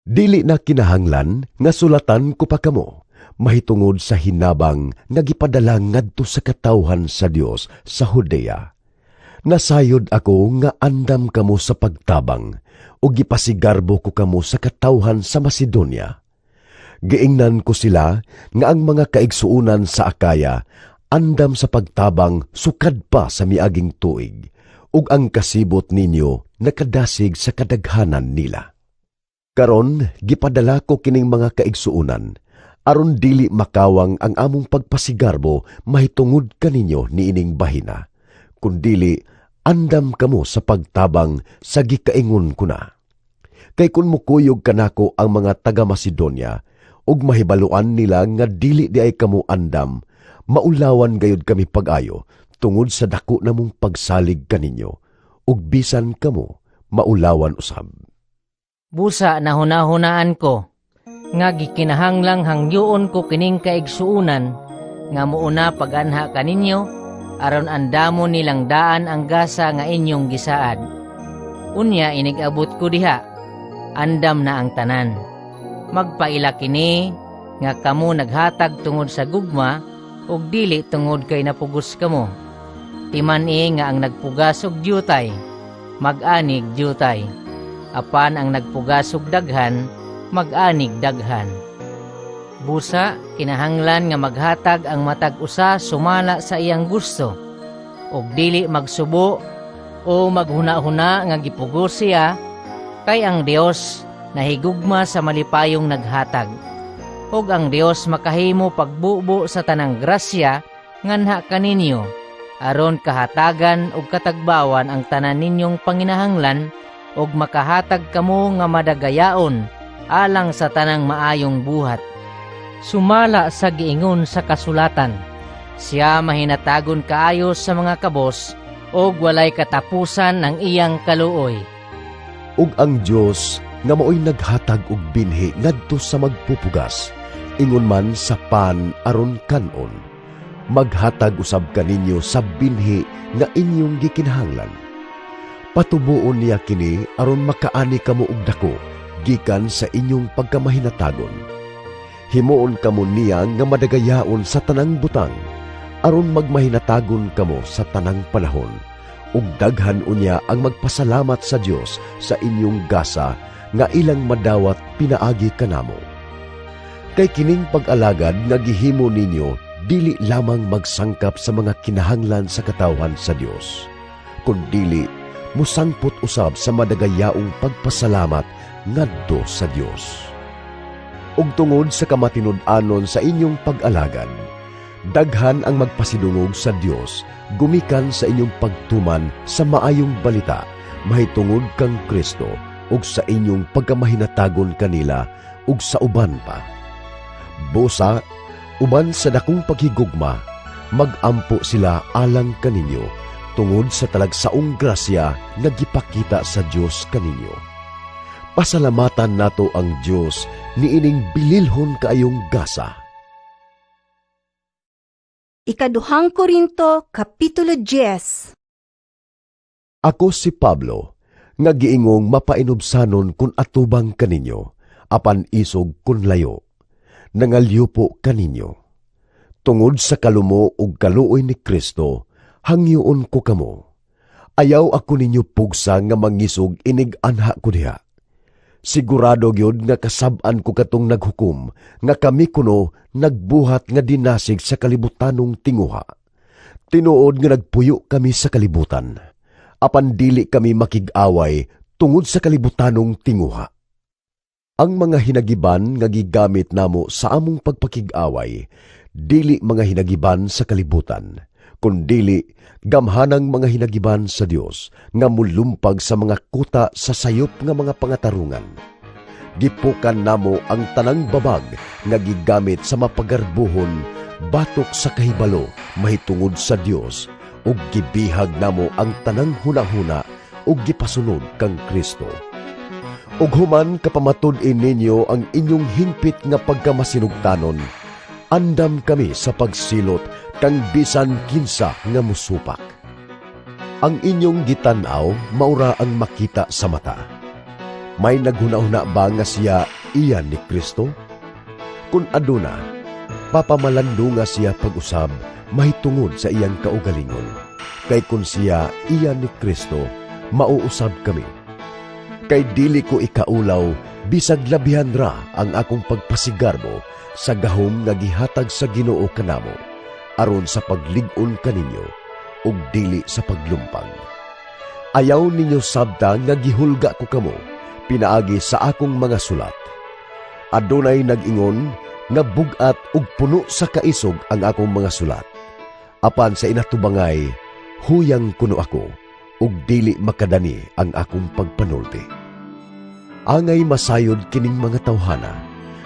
Dili na kinahanglan nga sulatan ko pa kamo mahitungod sa hinabang nga gipadala ngadto sa katawhan sa Dios sa Judea. Nasayod ako nga andam kamo sa pagtabang o gipasigarbo ko kamo sa katawhan sa Macedonia. Giingnan ko sila nga ang mga kaigsuunan sa Akaya andam sa pagtabang sukad pa sa miaging tuig, ug ang kasibot ninyo nakadasig sa kadaghanan nila. Karon gipadala ko kining mga kaigsuunan aron dili makawang ang among pagpasigarbo mahitungod kaninyo niining bahina, kundili andam kamo sa pagtabang sa gikaingon ko na. Kay kun mukuyog kanako ang mga taga Macedonia ug mahibaluan nila nga dili di ay kamo andam, maulawan gayud kami pag-ayo tungod sa dako namong pagsalig kaninyo, ug bisan kamo maulawan usab. Busa na hunahunaan ko, nga gikinahanglang hangyoon ko kining kaigsuunan, nga muuna paganha kaninyo, aron andamo nilang daan ang gasa nga inyong gisaad. Unya inigabot ko diha, andam na ang tanan. Magpaila kini, nga kamo naghatag tungod sa gugma, ug dili tungod kay napugos kamo. Timan nga ang nagpugas og diyutay, mag-anig diyutay. Apan ang nagpugas og daghan, mag-anig daghan. Busa, kinahanglan nga maghatag ang matag usa sumala sa iyang gusto, ug dili magsubo o maghuna-huna nga gipugos siya, kay ang Dios nahigugma sa malipayong naghatag. Ug ang Dios makahimo pagbubo sa tanang grasya nganha kaninyo, aron kahatagan ug katagbawan ang tanan ninyong panginahanglan, ug makahatag kamo nga madagayaon alang sa tanang maayong buhat. Sumala sa giingon sa kasulatan, siya mahinatagon kaayo sa mga kabos, ug walay katapusan ang iyang kaluoy. Ug ang Dios nga mao'y naghatag og binhi ngadto sa magpupugas, ingon man sa pan aron kanon, maghatag usab kaninyo sa binhi nga inyong gikinahanglan. Patubuon niya kini aron makaani kamo og dako gikan sa inyong pagkamahinatagon. Himuon kamo niya nga madagayaon sa tanang butang aron magmahinatagon kamo sa tanang panahon, ug daghan unya ang magpasalamat sa Dios sa inyong gasa nga ilang madawat pinaagi kanamo. Kay kining pag-alagad nga gihimo ninyo dili lamang magsangkap sa mga kinahanglan sa katawhan sa Dios, kundili musangpot usab sa madagayaong pagpasalamat ngadto sa Dios. Ug tungod sa kamatinud-anon sa inyong pag-alagad, daghan ang magpasidungog sa Dios gumikan sa inyong pagtuman sa maayong balita mahitungod kang Kristo, ug sa inyong pagkamahinatagon kanila ug sa uban pa. Busa, uban sa dakong paghigugma, magampo sila alang kaninyo tungod sa talagsaong grasya nga gipakita sa Dios kaninyo. Pasalamatan nato ang Dios niining bililhon kaayong gasa. Ikaduhang Korinto, Kapitulo 10. Ako si Pablo, nga giingong mapainubsanon kun atubang kaninyo, apan isog kun layo, nangalyupo kaninyo. Tungod sa kalumo ug kaluoy ni Kristo, hangyoon ko kamo. Ayaw ako ninyo pugsa nga mangisog inig-anha ko diha. Sigurado gyud nga kasab-an ko katong naghukom nga kami kuno nagbuhat nga dinasig sa kalibutanong tinguha. Tinuod nga nagpuyo kami sa kalibutan, apan dili kami makig-away tungod sa kalibutanong tinguha. Ang mga hinagiban nga gigamit namo sa among pagpakig-away, dili mga hinagiban sa kalibutan, kundili gamhanang mga hinagiban sa Dios nga mulumpag sa mga kuta sa sayop nga mga pangatarungan. Gipukan namo ang tanang babag nga gigamit sa mapagarbuhon batok sa kahibalo mahitungod sa Dios, ug gibihag namo ang tanang hunahuna ug gipasunod kang Kristo. Ug human kapamatud-in ninyo ang inyong hingpit nga pagkamasinugtanon, andam kami sa pagsilot kang bisan kinsa nga musupak. Ang inyong gitanaw maura ang makita sa mata. May naghuna-huna ba nga siya iyan ni Kristo? Kung aduna, papamalando nga siya pag-usab mahitungod sa iyang kaugalingon. Kay kung siya iyan ni Kristo, mauusab kami. Kay dili ko ikaulaw, bisag labihan ra ang akong pagpasigarbo sa gahom nga gihatag sa Ginoo kanamo, aron sa paglig-on kaninyo, ug dili sa paglumpag. Ayaw ninyo sabta nga gihulga ko kamo, pinaagi sa akong mga sulat. Adunay nag-ingon nga bugat ug puno sa kaisog ang akong mga sulat. Apan sa inatubangay, huyang kuno ako, ug dili makadani ang akong pagpanulti. Angay masayod kining mga tawhana,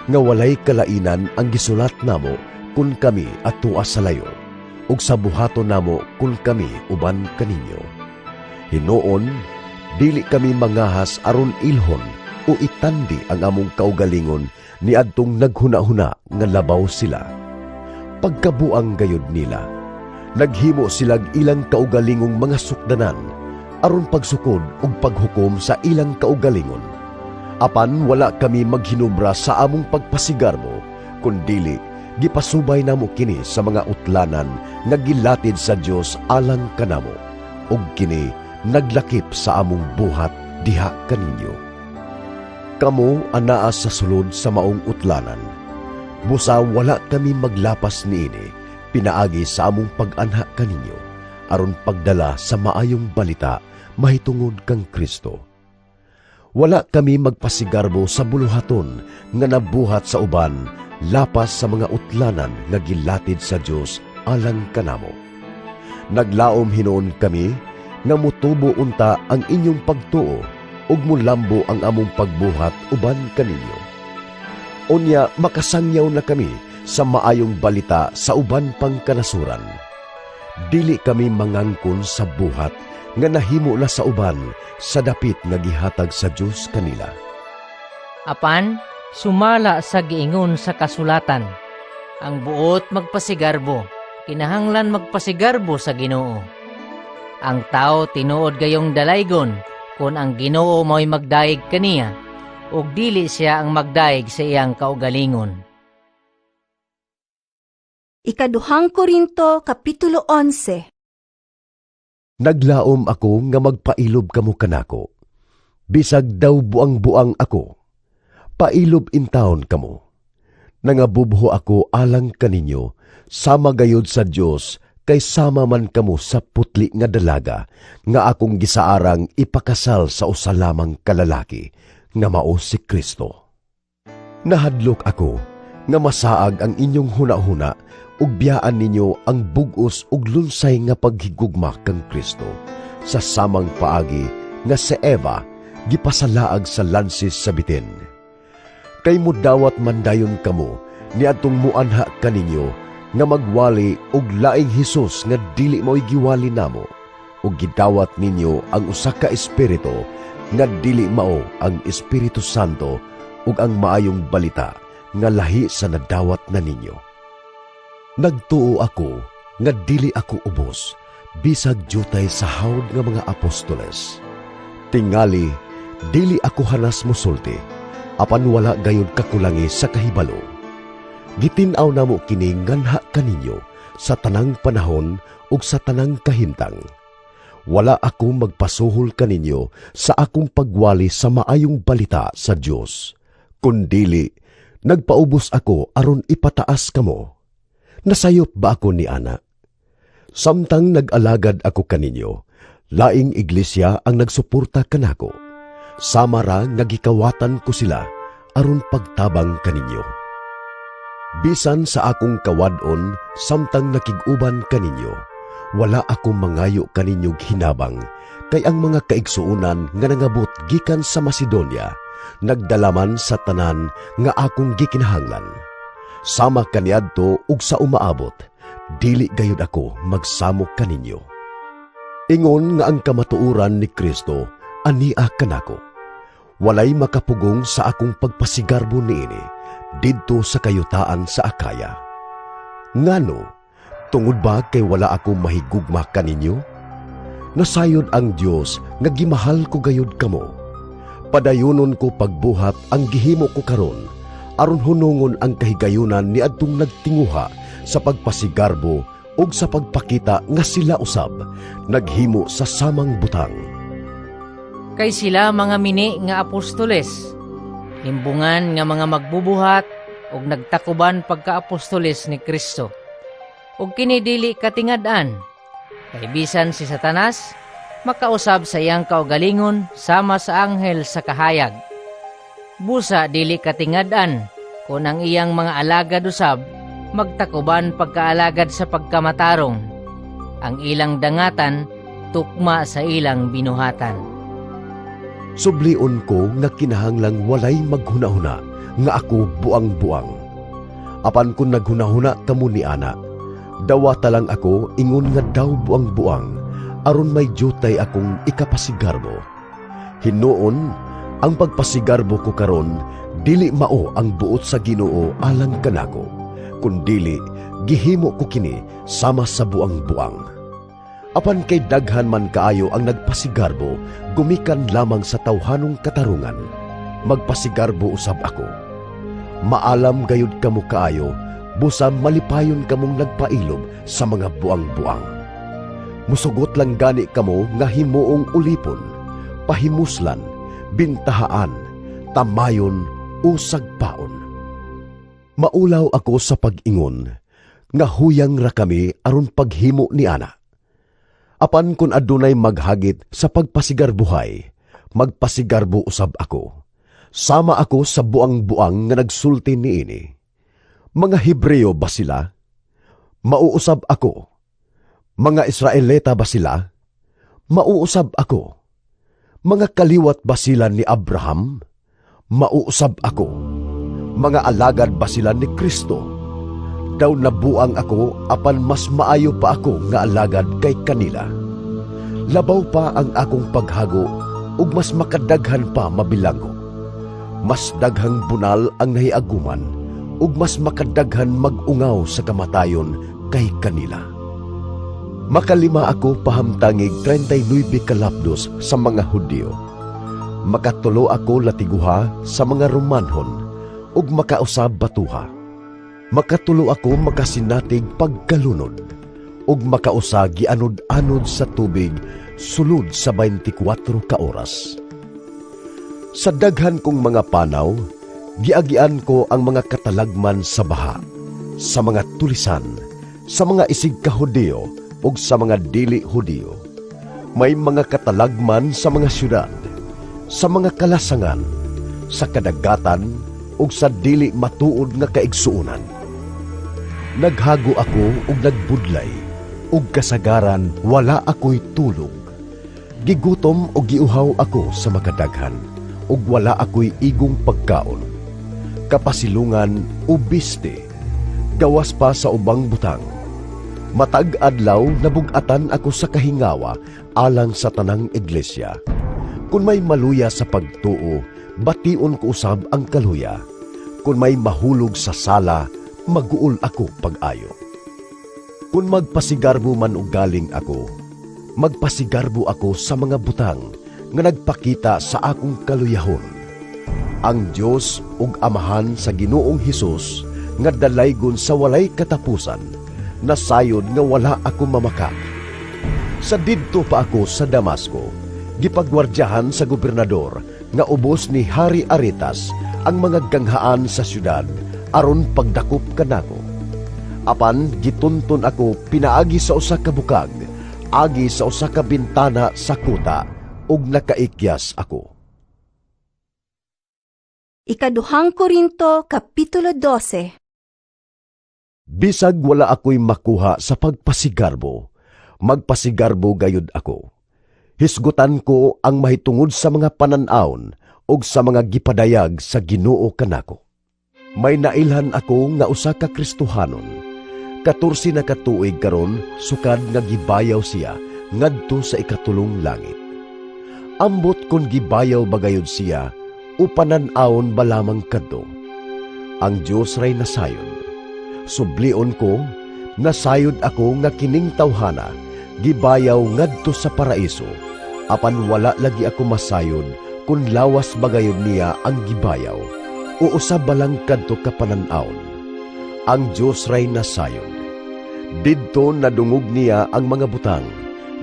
nga walay kalainan ang gisulat namo kun kami atua sa layo, ug sa buhaton namo kun kami uban kaninyo. Hinuon, Dili kami mangahas aron ilhon o itandi ang among kaugalingon ni adtong naghuna-huna nga labaw sila. Pagkabuang gayud nila, naghimo silag ilang kaugalingong mga sukdanan aron pagsukod ug paghukom sa ilang kaugalingon. Apan wala kami maghinubra sa among pagpasigarbo, kundili gipasubay namo kini sa mga utlanan nga gilatid sa Dios alang kanamo, ug kini naglakip sa among buhat diha kaninyo. Kamo anaa sa sulod sa maong utlanan. Busa wala kami maglapas niini pinaagi sa among pag-anha kaninyo aron pagdala sa maayong balita mahitungod kang Kristo. Wala kami magpasigarbo sa buluhaton nga nabuhat sa uban lapas sa mga utlanan nga gilatid sa Dios alang kanamo. Naglaom hinoon kami nga mutubo unta ang inyong pagtuo ug mulambo ang among pagbuhat uban kaninyo. Unya makasangyaw na kami sa maayong balita sa uban pang kanasuran. Dili kami mangangkon sa buhat nga nahimo na sa uban sa dapit nga gihatag sa Dios kanila. Apan, sumala sa giingon sa kasulatan, ang buot magpasigarbo, kinahanglan magpasigarbo sa Ginoo. Ang tao tinuod gayong dalaygon kung ang Ginoo mo'y magdaig kaniya, ug dili siya ang magdaig sa iyang kaugalingon. Ikaduhang Korinto, Kapitulo 11. Naglaom ako nga magpailob kamo kanako. Bisag daw buang-buang ako. Pailob intawon kamo. Nangabubho ako alang kaninyo, sama gayod sa Dios, kay sama man kamo sa putli nga dalaga, nga akong gisaarang ipakasal sa usa lamang kalalaki, nga mao si Kristo. Nahadlok ako, nga masaag ang inyong huna-huna, ug biyaan ninyo ang bugos ug lunsay nga paghigugma kang Kristo, sa samang paagi nga si Eva gipasalaag sa lansis sa bitin. Kay mudawat mandayon kamo niadtong muanha kaninyo nga magwali og laing Hesus nga dili mo'y giwali namo, ug gidawat ninyo ang usa ka espiritu nga dili mao ang Espiritu Santo ug ang maayong balita nga lahi sa nadawat na ninyo. Nagtuo ako nga dili ako ubos, bisag jutay sa hawd nga mga apostoles. Tingali, dili ako hanas mosulti, apan wala gayud kakulangi sa kahibalo. Gitin-aw namo kini nganha kaninyo sa tanang panahon ug sa tanang kahintang. Wala ako magpasuhol kaninyo sa akong pagwali sa maayong balita sa Dios, kundili nagpaubos ako aron ipataas kamo. Nasayop ba ako ni ana? Samtang nag-alagad ako kaninyo, laing iglesia ang nagsuporta kanako. Sama ra nagikawatan ko sila aron pagtabang kaninyo. Bisan sa akong kawadon, samtang nakig-uban kaninyo, wala akong mangayo kaninyong hinabang, kay ang mga kaigsuunan nga nangabot gikan sa Macedonia, nagdalaman sa tanan nga akong gikinahanglan. Sama kaniadto ug sa umaabot, dili gayud ako magsamok kaninyo. Ingon nga ang kamatuoran ni Kristo ania kanako. Walay makapugong sa akong pagpasigarbo niini didto sa kayutaan sa Akaya. Ngano, tungod ba kay wala akong mahigugma kaninyo? Nasayod ang Dios nga gimahal ko gayud kamo. Padayonon ko pagbuhat ang gihimo ko karon, aron hunungon ang kahigayunan ni adtong nagtinguha sa pagpasigarbo ug sa pagpakita nga sila usab naghimo sa samang butang. Kay sila mga mini nga apostoles, himbungan nga mga magbubuhat ug nagtakuban pagka-apostoles ni Kristo. Ug kini dili katingad-an, kay bisan si Satanas makausab sa iyang kaugalingon sama sa anghel sa kahayag. Busa dili katingad-an kung ang iyang mga alagad usab magtakuban pagkaalagad sa pagkamatarong. Ang ilang dangatan tukma sa ilang binuhatan. Sublion ko nga kinahanglang walay maghunahuna nga ako buang-buang. Apan kung naghunahuna kamo ni ana, dawata lang ako ingon nga daw buang-buang aron may jutay akong ikapasigarbo. Hinuon, ang pagpasigarbo ko karon dili mao ang buot sa Ginoo alang kanako, kundili gihimo ko kini sama sa buang-buang. Apan kay daghan man kaayo ang nagpasigarbo, gumikan lamang sa tawhanong katarungan, magpasigarbo usab ako. Maalam gayud kamo kaayo, busa malipayon kamong nagpailob sa mga buang-buang. Musugot lang gani kamo nga himuong ulipon, pahimuslan, bintahaan, tamayon o sagpaon. Maulaw ako sa pag-ingon, nga huyang ra kami aron paghimo ni ana. Apan kun adunay maghagit sa pagpasigarbuhay, magpasigarbo usab ako. Sama ako sa buang-buang nga nagsulti niini. Mga Hebreo ba sila? Mauusab ako. Mga Israelita ba sila? Mauusab ako. Mga kaliwat ba sila ni Abraham? Mauusab ako. Mga alagad ba sila ni Kristo? Daw nabuang ako, apan mas maayo pa ako nga alagad kay kanila. Labaw pa ang akong paghago, ug mas makadaghan pa mabilanggo. Mas daghang bunal ang nahiaguman, ug mas makadaghan mag-ungaw sa kamatayon kay kanila. Makalima ako pahamtangig 39 kalapdos sa mga Hudyo. Makatulo ako latiguha sa mga Romanhon, ug makausab batuha. Makatulo ako makasinatig pagkalunod, ug makausagi anod-anod sa tubig sulod sa 24 ka oras. Sa daghan kong mga panaw, giagian ko ang mga katalagman sa baha, sa mga tulisan, sa mga isig ka-Hudyo, ug sa mga dili Hudyo. May mga katalagman sa mga syudad, sa mga kalasangan, sa kadagatan, ug sa dili matuod nga kaigsuunan. Naghago ako ug nagbudlay, ug kasagaran wala ako'y tulog. Gigutom o giuhaw ako sa makadaghan, ug wala ako'y igong pagkaon. Kapasilungan o biste, gawas pa sa ubang butang. Matag adlaw nabugatan ako sa kahingawa alang sa tanang iglesia. Kung may maluya sa pagtuo, bation ko usab ang kaluya. Kung may mahulog sa sala, maguol ako pag-ayo. Kung magpasigarbo man o galing ako, magpasigarbo ako sa mga butang nga nagpakita sa akong kaluyahon. Ang Diyos ug Amahan sa Ginoong Hesus nga dalaygon sa walay katapusan, nasayod nga wala ako mamakak. Sa didto pa ako sa Damasco, gipagwardyahan sa gobernador nga ubos ni Hari Aretas ang mga ganghaan sa syudad aron pagdakop kanako. Apan gituntun ako pinaagi sa usa ka bukag, agi sa usa ka bintana sa kuta, ug nakaikyas ako. Ikaduhang Korinto, Kapitulo 12. Bisag wala ako'y makuha sa pagpasigarbo, magpasigarbo gayud ako. Hisgutan ko ang mahitungod sa mga pananaon ug sa mga gipadayag sa Ginoo kanako. May nailhan ako nga usa ka Kristohanon. 14 na katuig karon sukad nga gibayaw siya ngadto sa ikatulong langit. Ambot kon gibayaw bagayod siya, upanan-aon ba lamang kadto? Ang Dios ray nasayon. Sublion ko, nasayod ako nga kining tawhana, gibayaw ngadto sa paraiso, apan wala lagi ako masayod kun lawas bagayod niya ang gibayaw, o usab balang kadto kapanan-aon. Ang Dios ray nasayon. Didto nadungog niya ang mga butang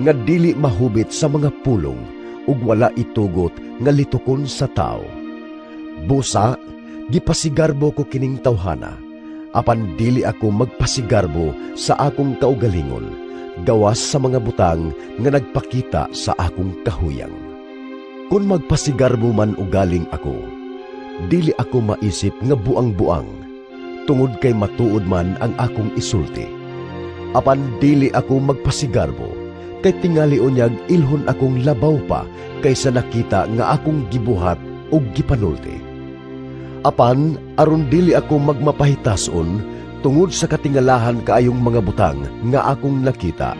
nga dili mahubit sa mga pulong ug wala itugot nga litukon sa tao. Busa, gipasigarbo ko kining tawhana, apan dili ako magpasigarbo sa akong kaugalingon, gawas sa mga butang nga nagpakita sa akong kahuyang. Kung magpasigarbo man ugaling ako, dili ako maisip nga buang-buang, tungod kay matuod man ang akong isulti. Apan dili ako magpasigarbo, kay tingali unyag ilhon akong labaw pa kaysa nakita nga akong gibuhat o gipanulti. Apan aron dili ako magmapahitason tungod sa katingalahan kaayong mga butang nga akong nakita,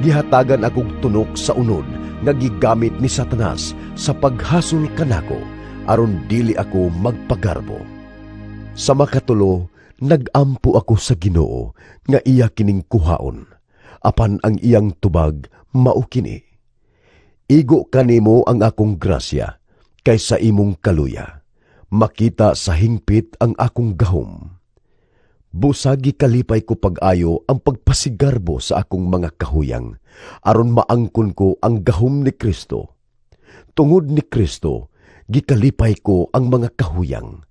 gihatagan akong tunok sa unod nga gigamit ni Satanas sa paghasol kanako aron dili ako magpagarbo. Sa makatulo, nagampo ako sa Ginoo nga iya kining kuhaon, apan ang iyang tubag mao kini. Igo kanimo ang akong grasya, kaysa imong kaluya. Makita sa hingpit ang akong gahom. Busagi kalipay ko pag-ayo ang pagpasigarbo sa akong mga kahuyang, aron maangkon ko ang gahom ni Kristo. Tungod ni Kristo, gikalipay ko ang mga kahuyang,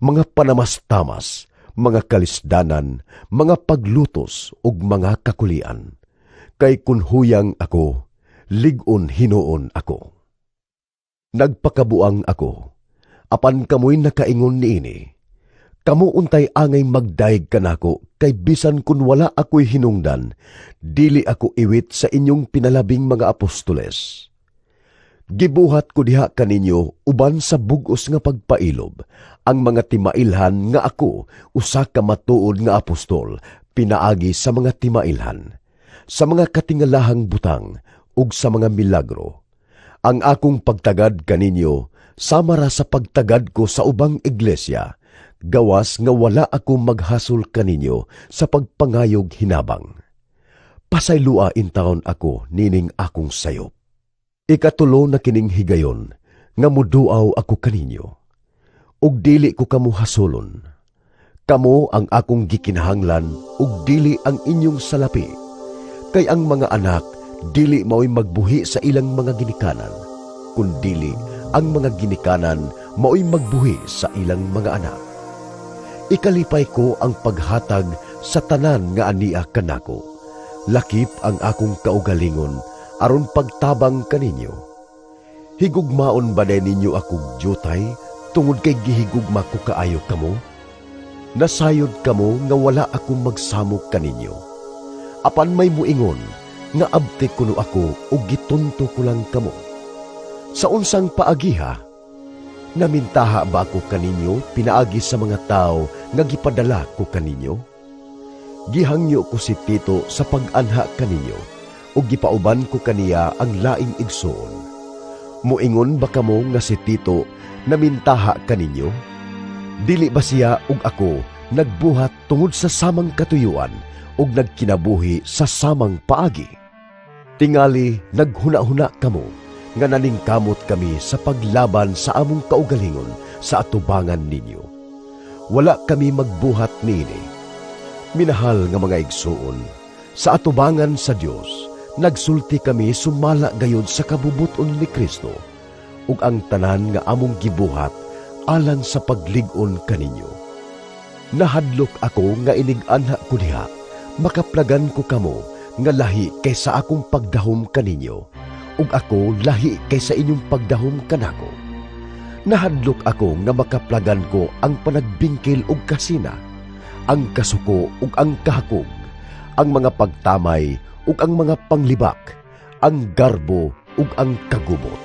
mga panamastamas, mga kalisdanan, mga paglutos ug mga kakulian. Kay kun huyang ako, lig-on hinuon ako. Nagpakabuang ako, apan kamoy nakaingon niini. Kamo untay angay magdaig kanako, kay bisan kun wala ako'y hinungdan, dili ako iwit sa inyong pinalabing mga apostoles. Gibuhat ko diha kaninyo uban sa bugos nga pagpailob, ang mga timailhan nga ako usa ka matuod nga apostol, pinaagi sa mga timailhan, sa mga katingalahang butang ug sa mga milagro. Ang akong pagtagad kaninyo samara sa pagtagad ko sa ubang iglesia, gawas nga wala ako maghasol kaninyo sa pagpangayog hinabang. Pasaylua intawon ako nining akong sayop. Ikatulo na kining higayon nga muduaw ako kaninyo. Ug dili ko kamo hasolon. Kamo ang akong gikinahanglan ug dili ang inyong salapi. Kay ang mga anak dili mao'y magbuhi sa ilang mga ginikanan, kundili ang mga ginikanan mao'y magbuhi sa ilang mga anak. Ikalipay ko ang paghatag sa tanan nga ania kanako. Lakip ang akong kaugalingon aron pagtabang kaninyo. Higugmaon ba ninyo akong jutay tungod kay gihigugma ko kaayo kamo? Nasayod kamo nga wala akong magsamok kaninyo. Apan may muingon nga abti kuno ako o gitunto ko lang kamo. Sa unsang paagiha, namintaha ba ako kaninyo pinaagi sa mga tao nga gipadala ko kaninyo? Gihangyo ko si Tito sa pag-anha kaninyo o gipauban ko kaniya ang laing igsoon. Muingon ba kamo nga si Tito namintaha kaninyo? Dili ba siya ug ako nagbuhat tungod sa samang katuyuan ug nagkinabuhi sa samang paagi? Tingali naghuna-huna kamo nga naningkamot kami sa paglaban sa among kaugalingon sa atubangan ninyo. Wala kami magbuhat niini. Minahal nga mga igsuon, sa atubangan sa Dios, nagsulti kami sumala gayud sa kabubuton ni Kristo, ug ang tanan nga among gibuhat alang sa paglig-on kaninyo. Nahadlok ako nga inig-anha ko diha, makaplagan ko kamo nga lahi kaysa akong pagdahom kaninyo, ug ako lahi kaysa inyong pagdahom kanako. Nahadlok ako nga makaplagan ko ang panagbingkil ug kasina, ang kasuko ug ang kahakog, ang mga pagtamay ug ang mga panglibak, ang garbo ug ang kagubot.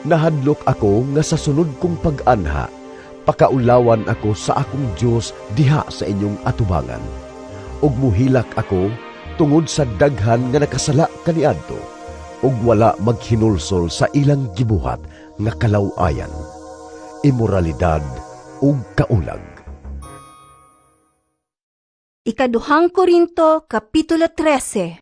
Nahadlok ako nga sa sunod kong pag-anha, pakaulawan ako sa akong Dios diha sa inyong atubangan, ug muhilak ako tungod sa daghan nga nakasala kaniadto, ug wala maghinulsol sa ilang gibuhat nga kalaw-ayan, imoralidad ug kaulag. Ikaduhang Korinto, Kapitulo 13.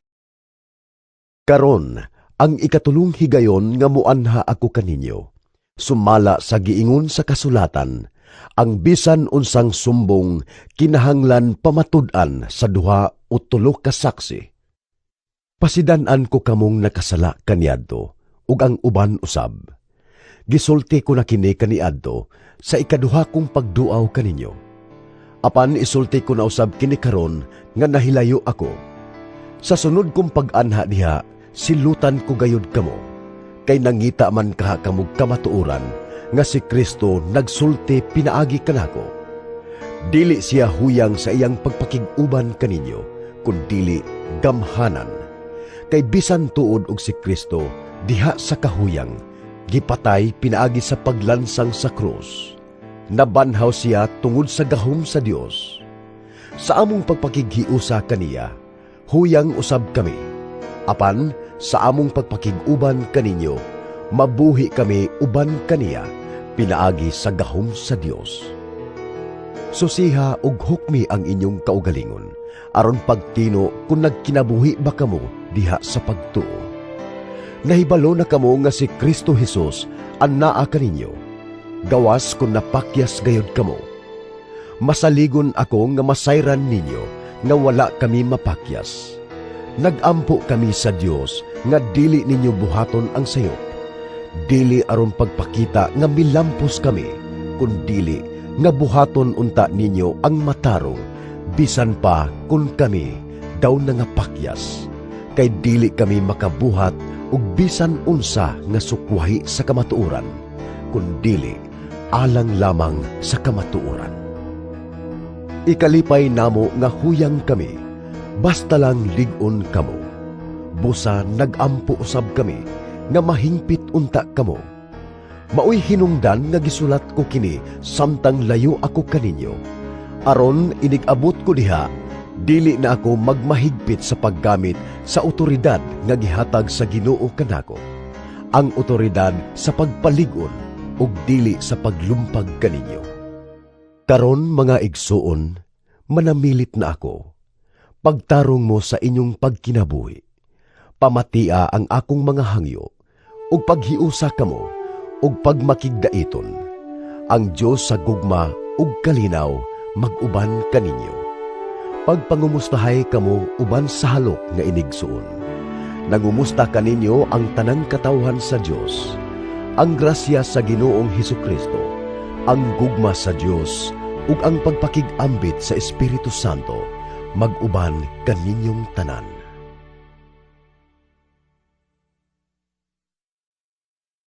Karon, ang ikatulong higayon nga muanha ako kaninyo, sumala sa giingon sa kasulatan, ang bisan unsang sumbong kinahanglan pamatud-an sa duha o tulo ka saksi. Pasidan-an ko kamong nakasala kaniadto, ug ang uban usab. Gisulti ko na kini kaniadto sa ikaduha kong pagduaw kaninyo. Apan isulti ko na usab kini karon nga nahilayo ako. Sa sunod kong pag-anha diha, silutan ko gayud kamo, kay nangita man kaha kamog kamatuoran nga si Kristo nagsulti pinaagi kanako. Dili siya huyang sa iyang pagpakig-uban kaninyo, kundili gamhanan. Kay bisan tuod og si Kristo diha sa kahuyang, gipatay pinaagi sa paglansang sa krus. Nabanhaw siya tungod sa gahom sa Dios. Sa among pagpakighiusa kaniya, huyang usab kami. Apan sa among pagpakig-uban kaninyo, mabuhi kami uban kaniya, pinaagi sa gahom sa Dios. Susiha ug hukmi ang inyong kaugalingon, aron pagtino kung nagkinabuhi ba kamo diha sa pagtuo. Nahibalo na kamo nga si Kristo Jesus ang naa kaninyo, gawas kung napakyas gayod kamo. Masaligon ako nga masayran ninyo nga wala kami mapakyas. Nagampo kami sa Dios nga dili ninyo buhaton ang sayop. Dili aron pagpakita nga milampos kami, kundili nga buhaton unta ninyo ang matarong, bisan pa kun kami daw nangapakyas. Kay dili kami makabuhat ug bisan unsa nga sukwahi sa kamatuoran, kundili alang lamang sa kamatuoran. Ikalipay namo nga huyang kami, basta lang lig-on kamo. Busa nagampo usab kami, nga mahingpit unta kamo. Maoy hinungdan nga gisulat ko kini samtang layo ako kaninyo. Aron inig-abot ko diha, dili na ako magmahigpit sa paggamit sa otoridad nga gihatag sa Ginoo kanako. Ang otoridad sa pagpalig-on ug dili sa paglumpag kaninyo. Karon mga igsuon, manamilit na ako. Pagtarong mo sa inyong pagkinabuhi. Pamatia ang akong mga hangyo, ug paghiusa kamo, ug pagmakigdaiton. Ang Dios sa gugma ug kalinaw mag-uban kaninyo. Pagpangumustahay kamo uban sa halok nga inigsuon. Nangumusta kaninyo ang tanang katawhan sa Dios. Ang grasya sa Ginoong Hesukristo, ang gugma sa Dios, ug ang pagpakig-ambit sa Espiritu Santo mag-uban kaninyong tanan.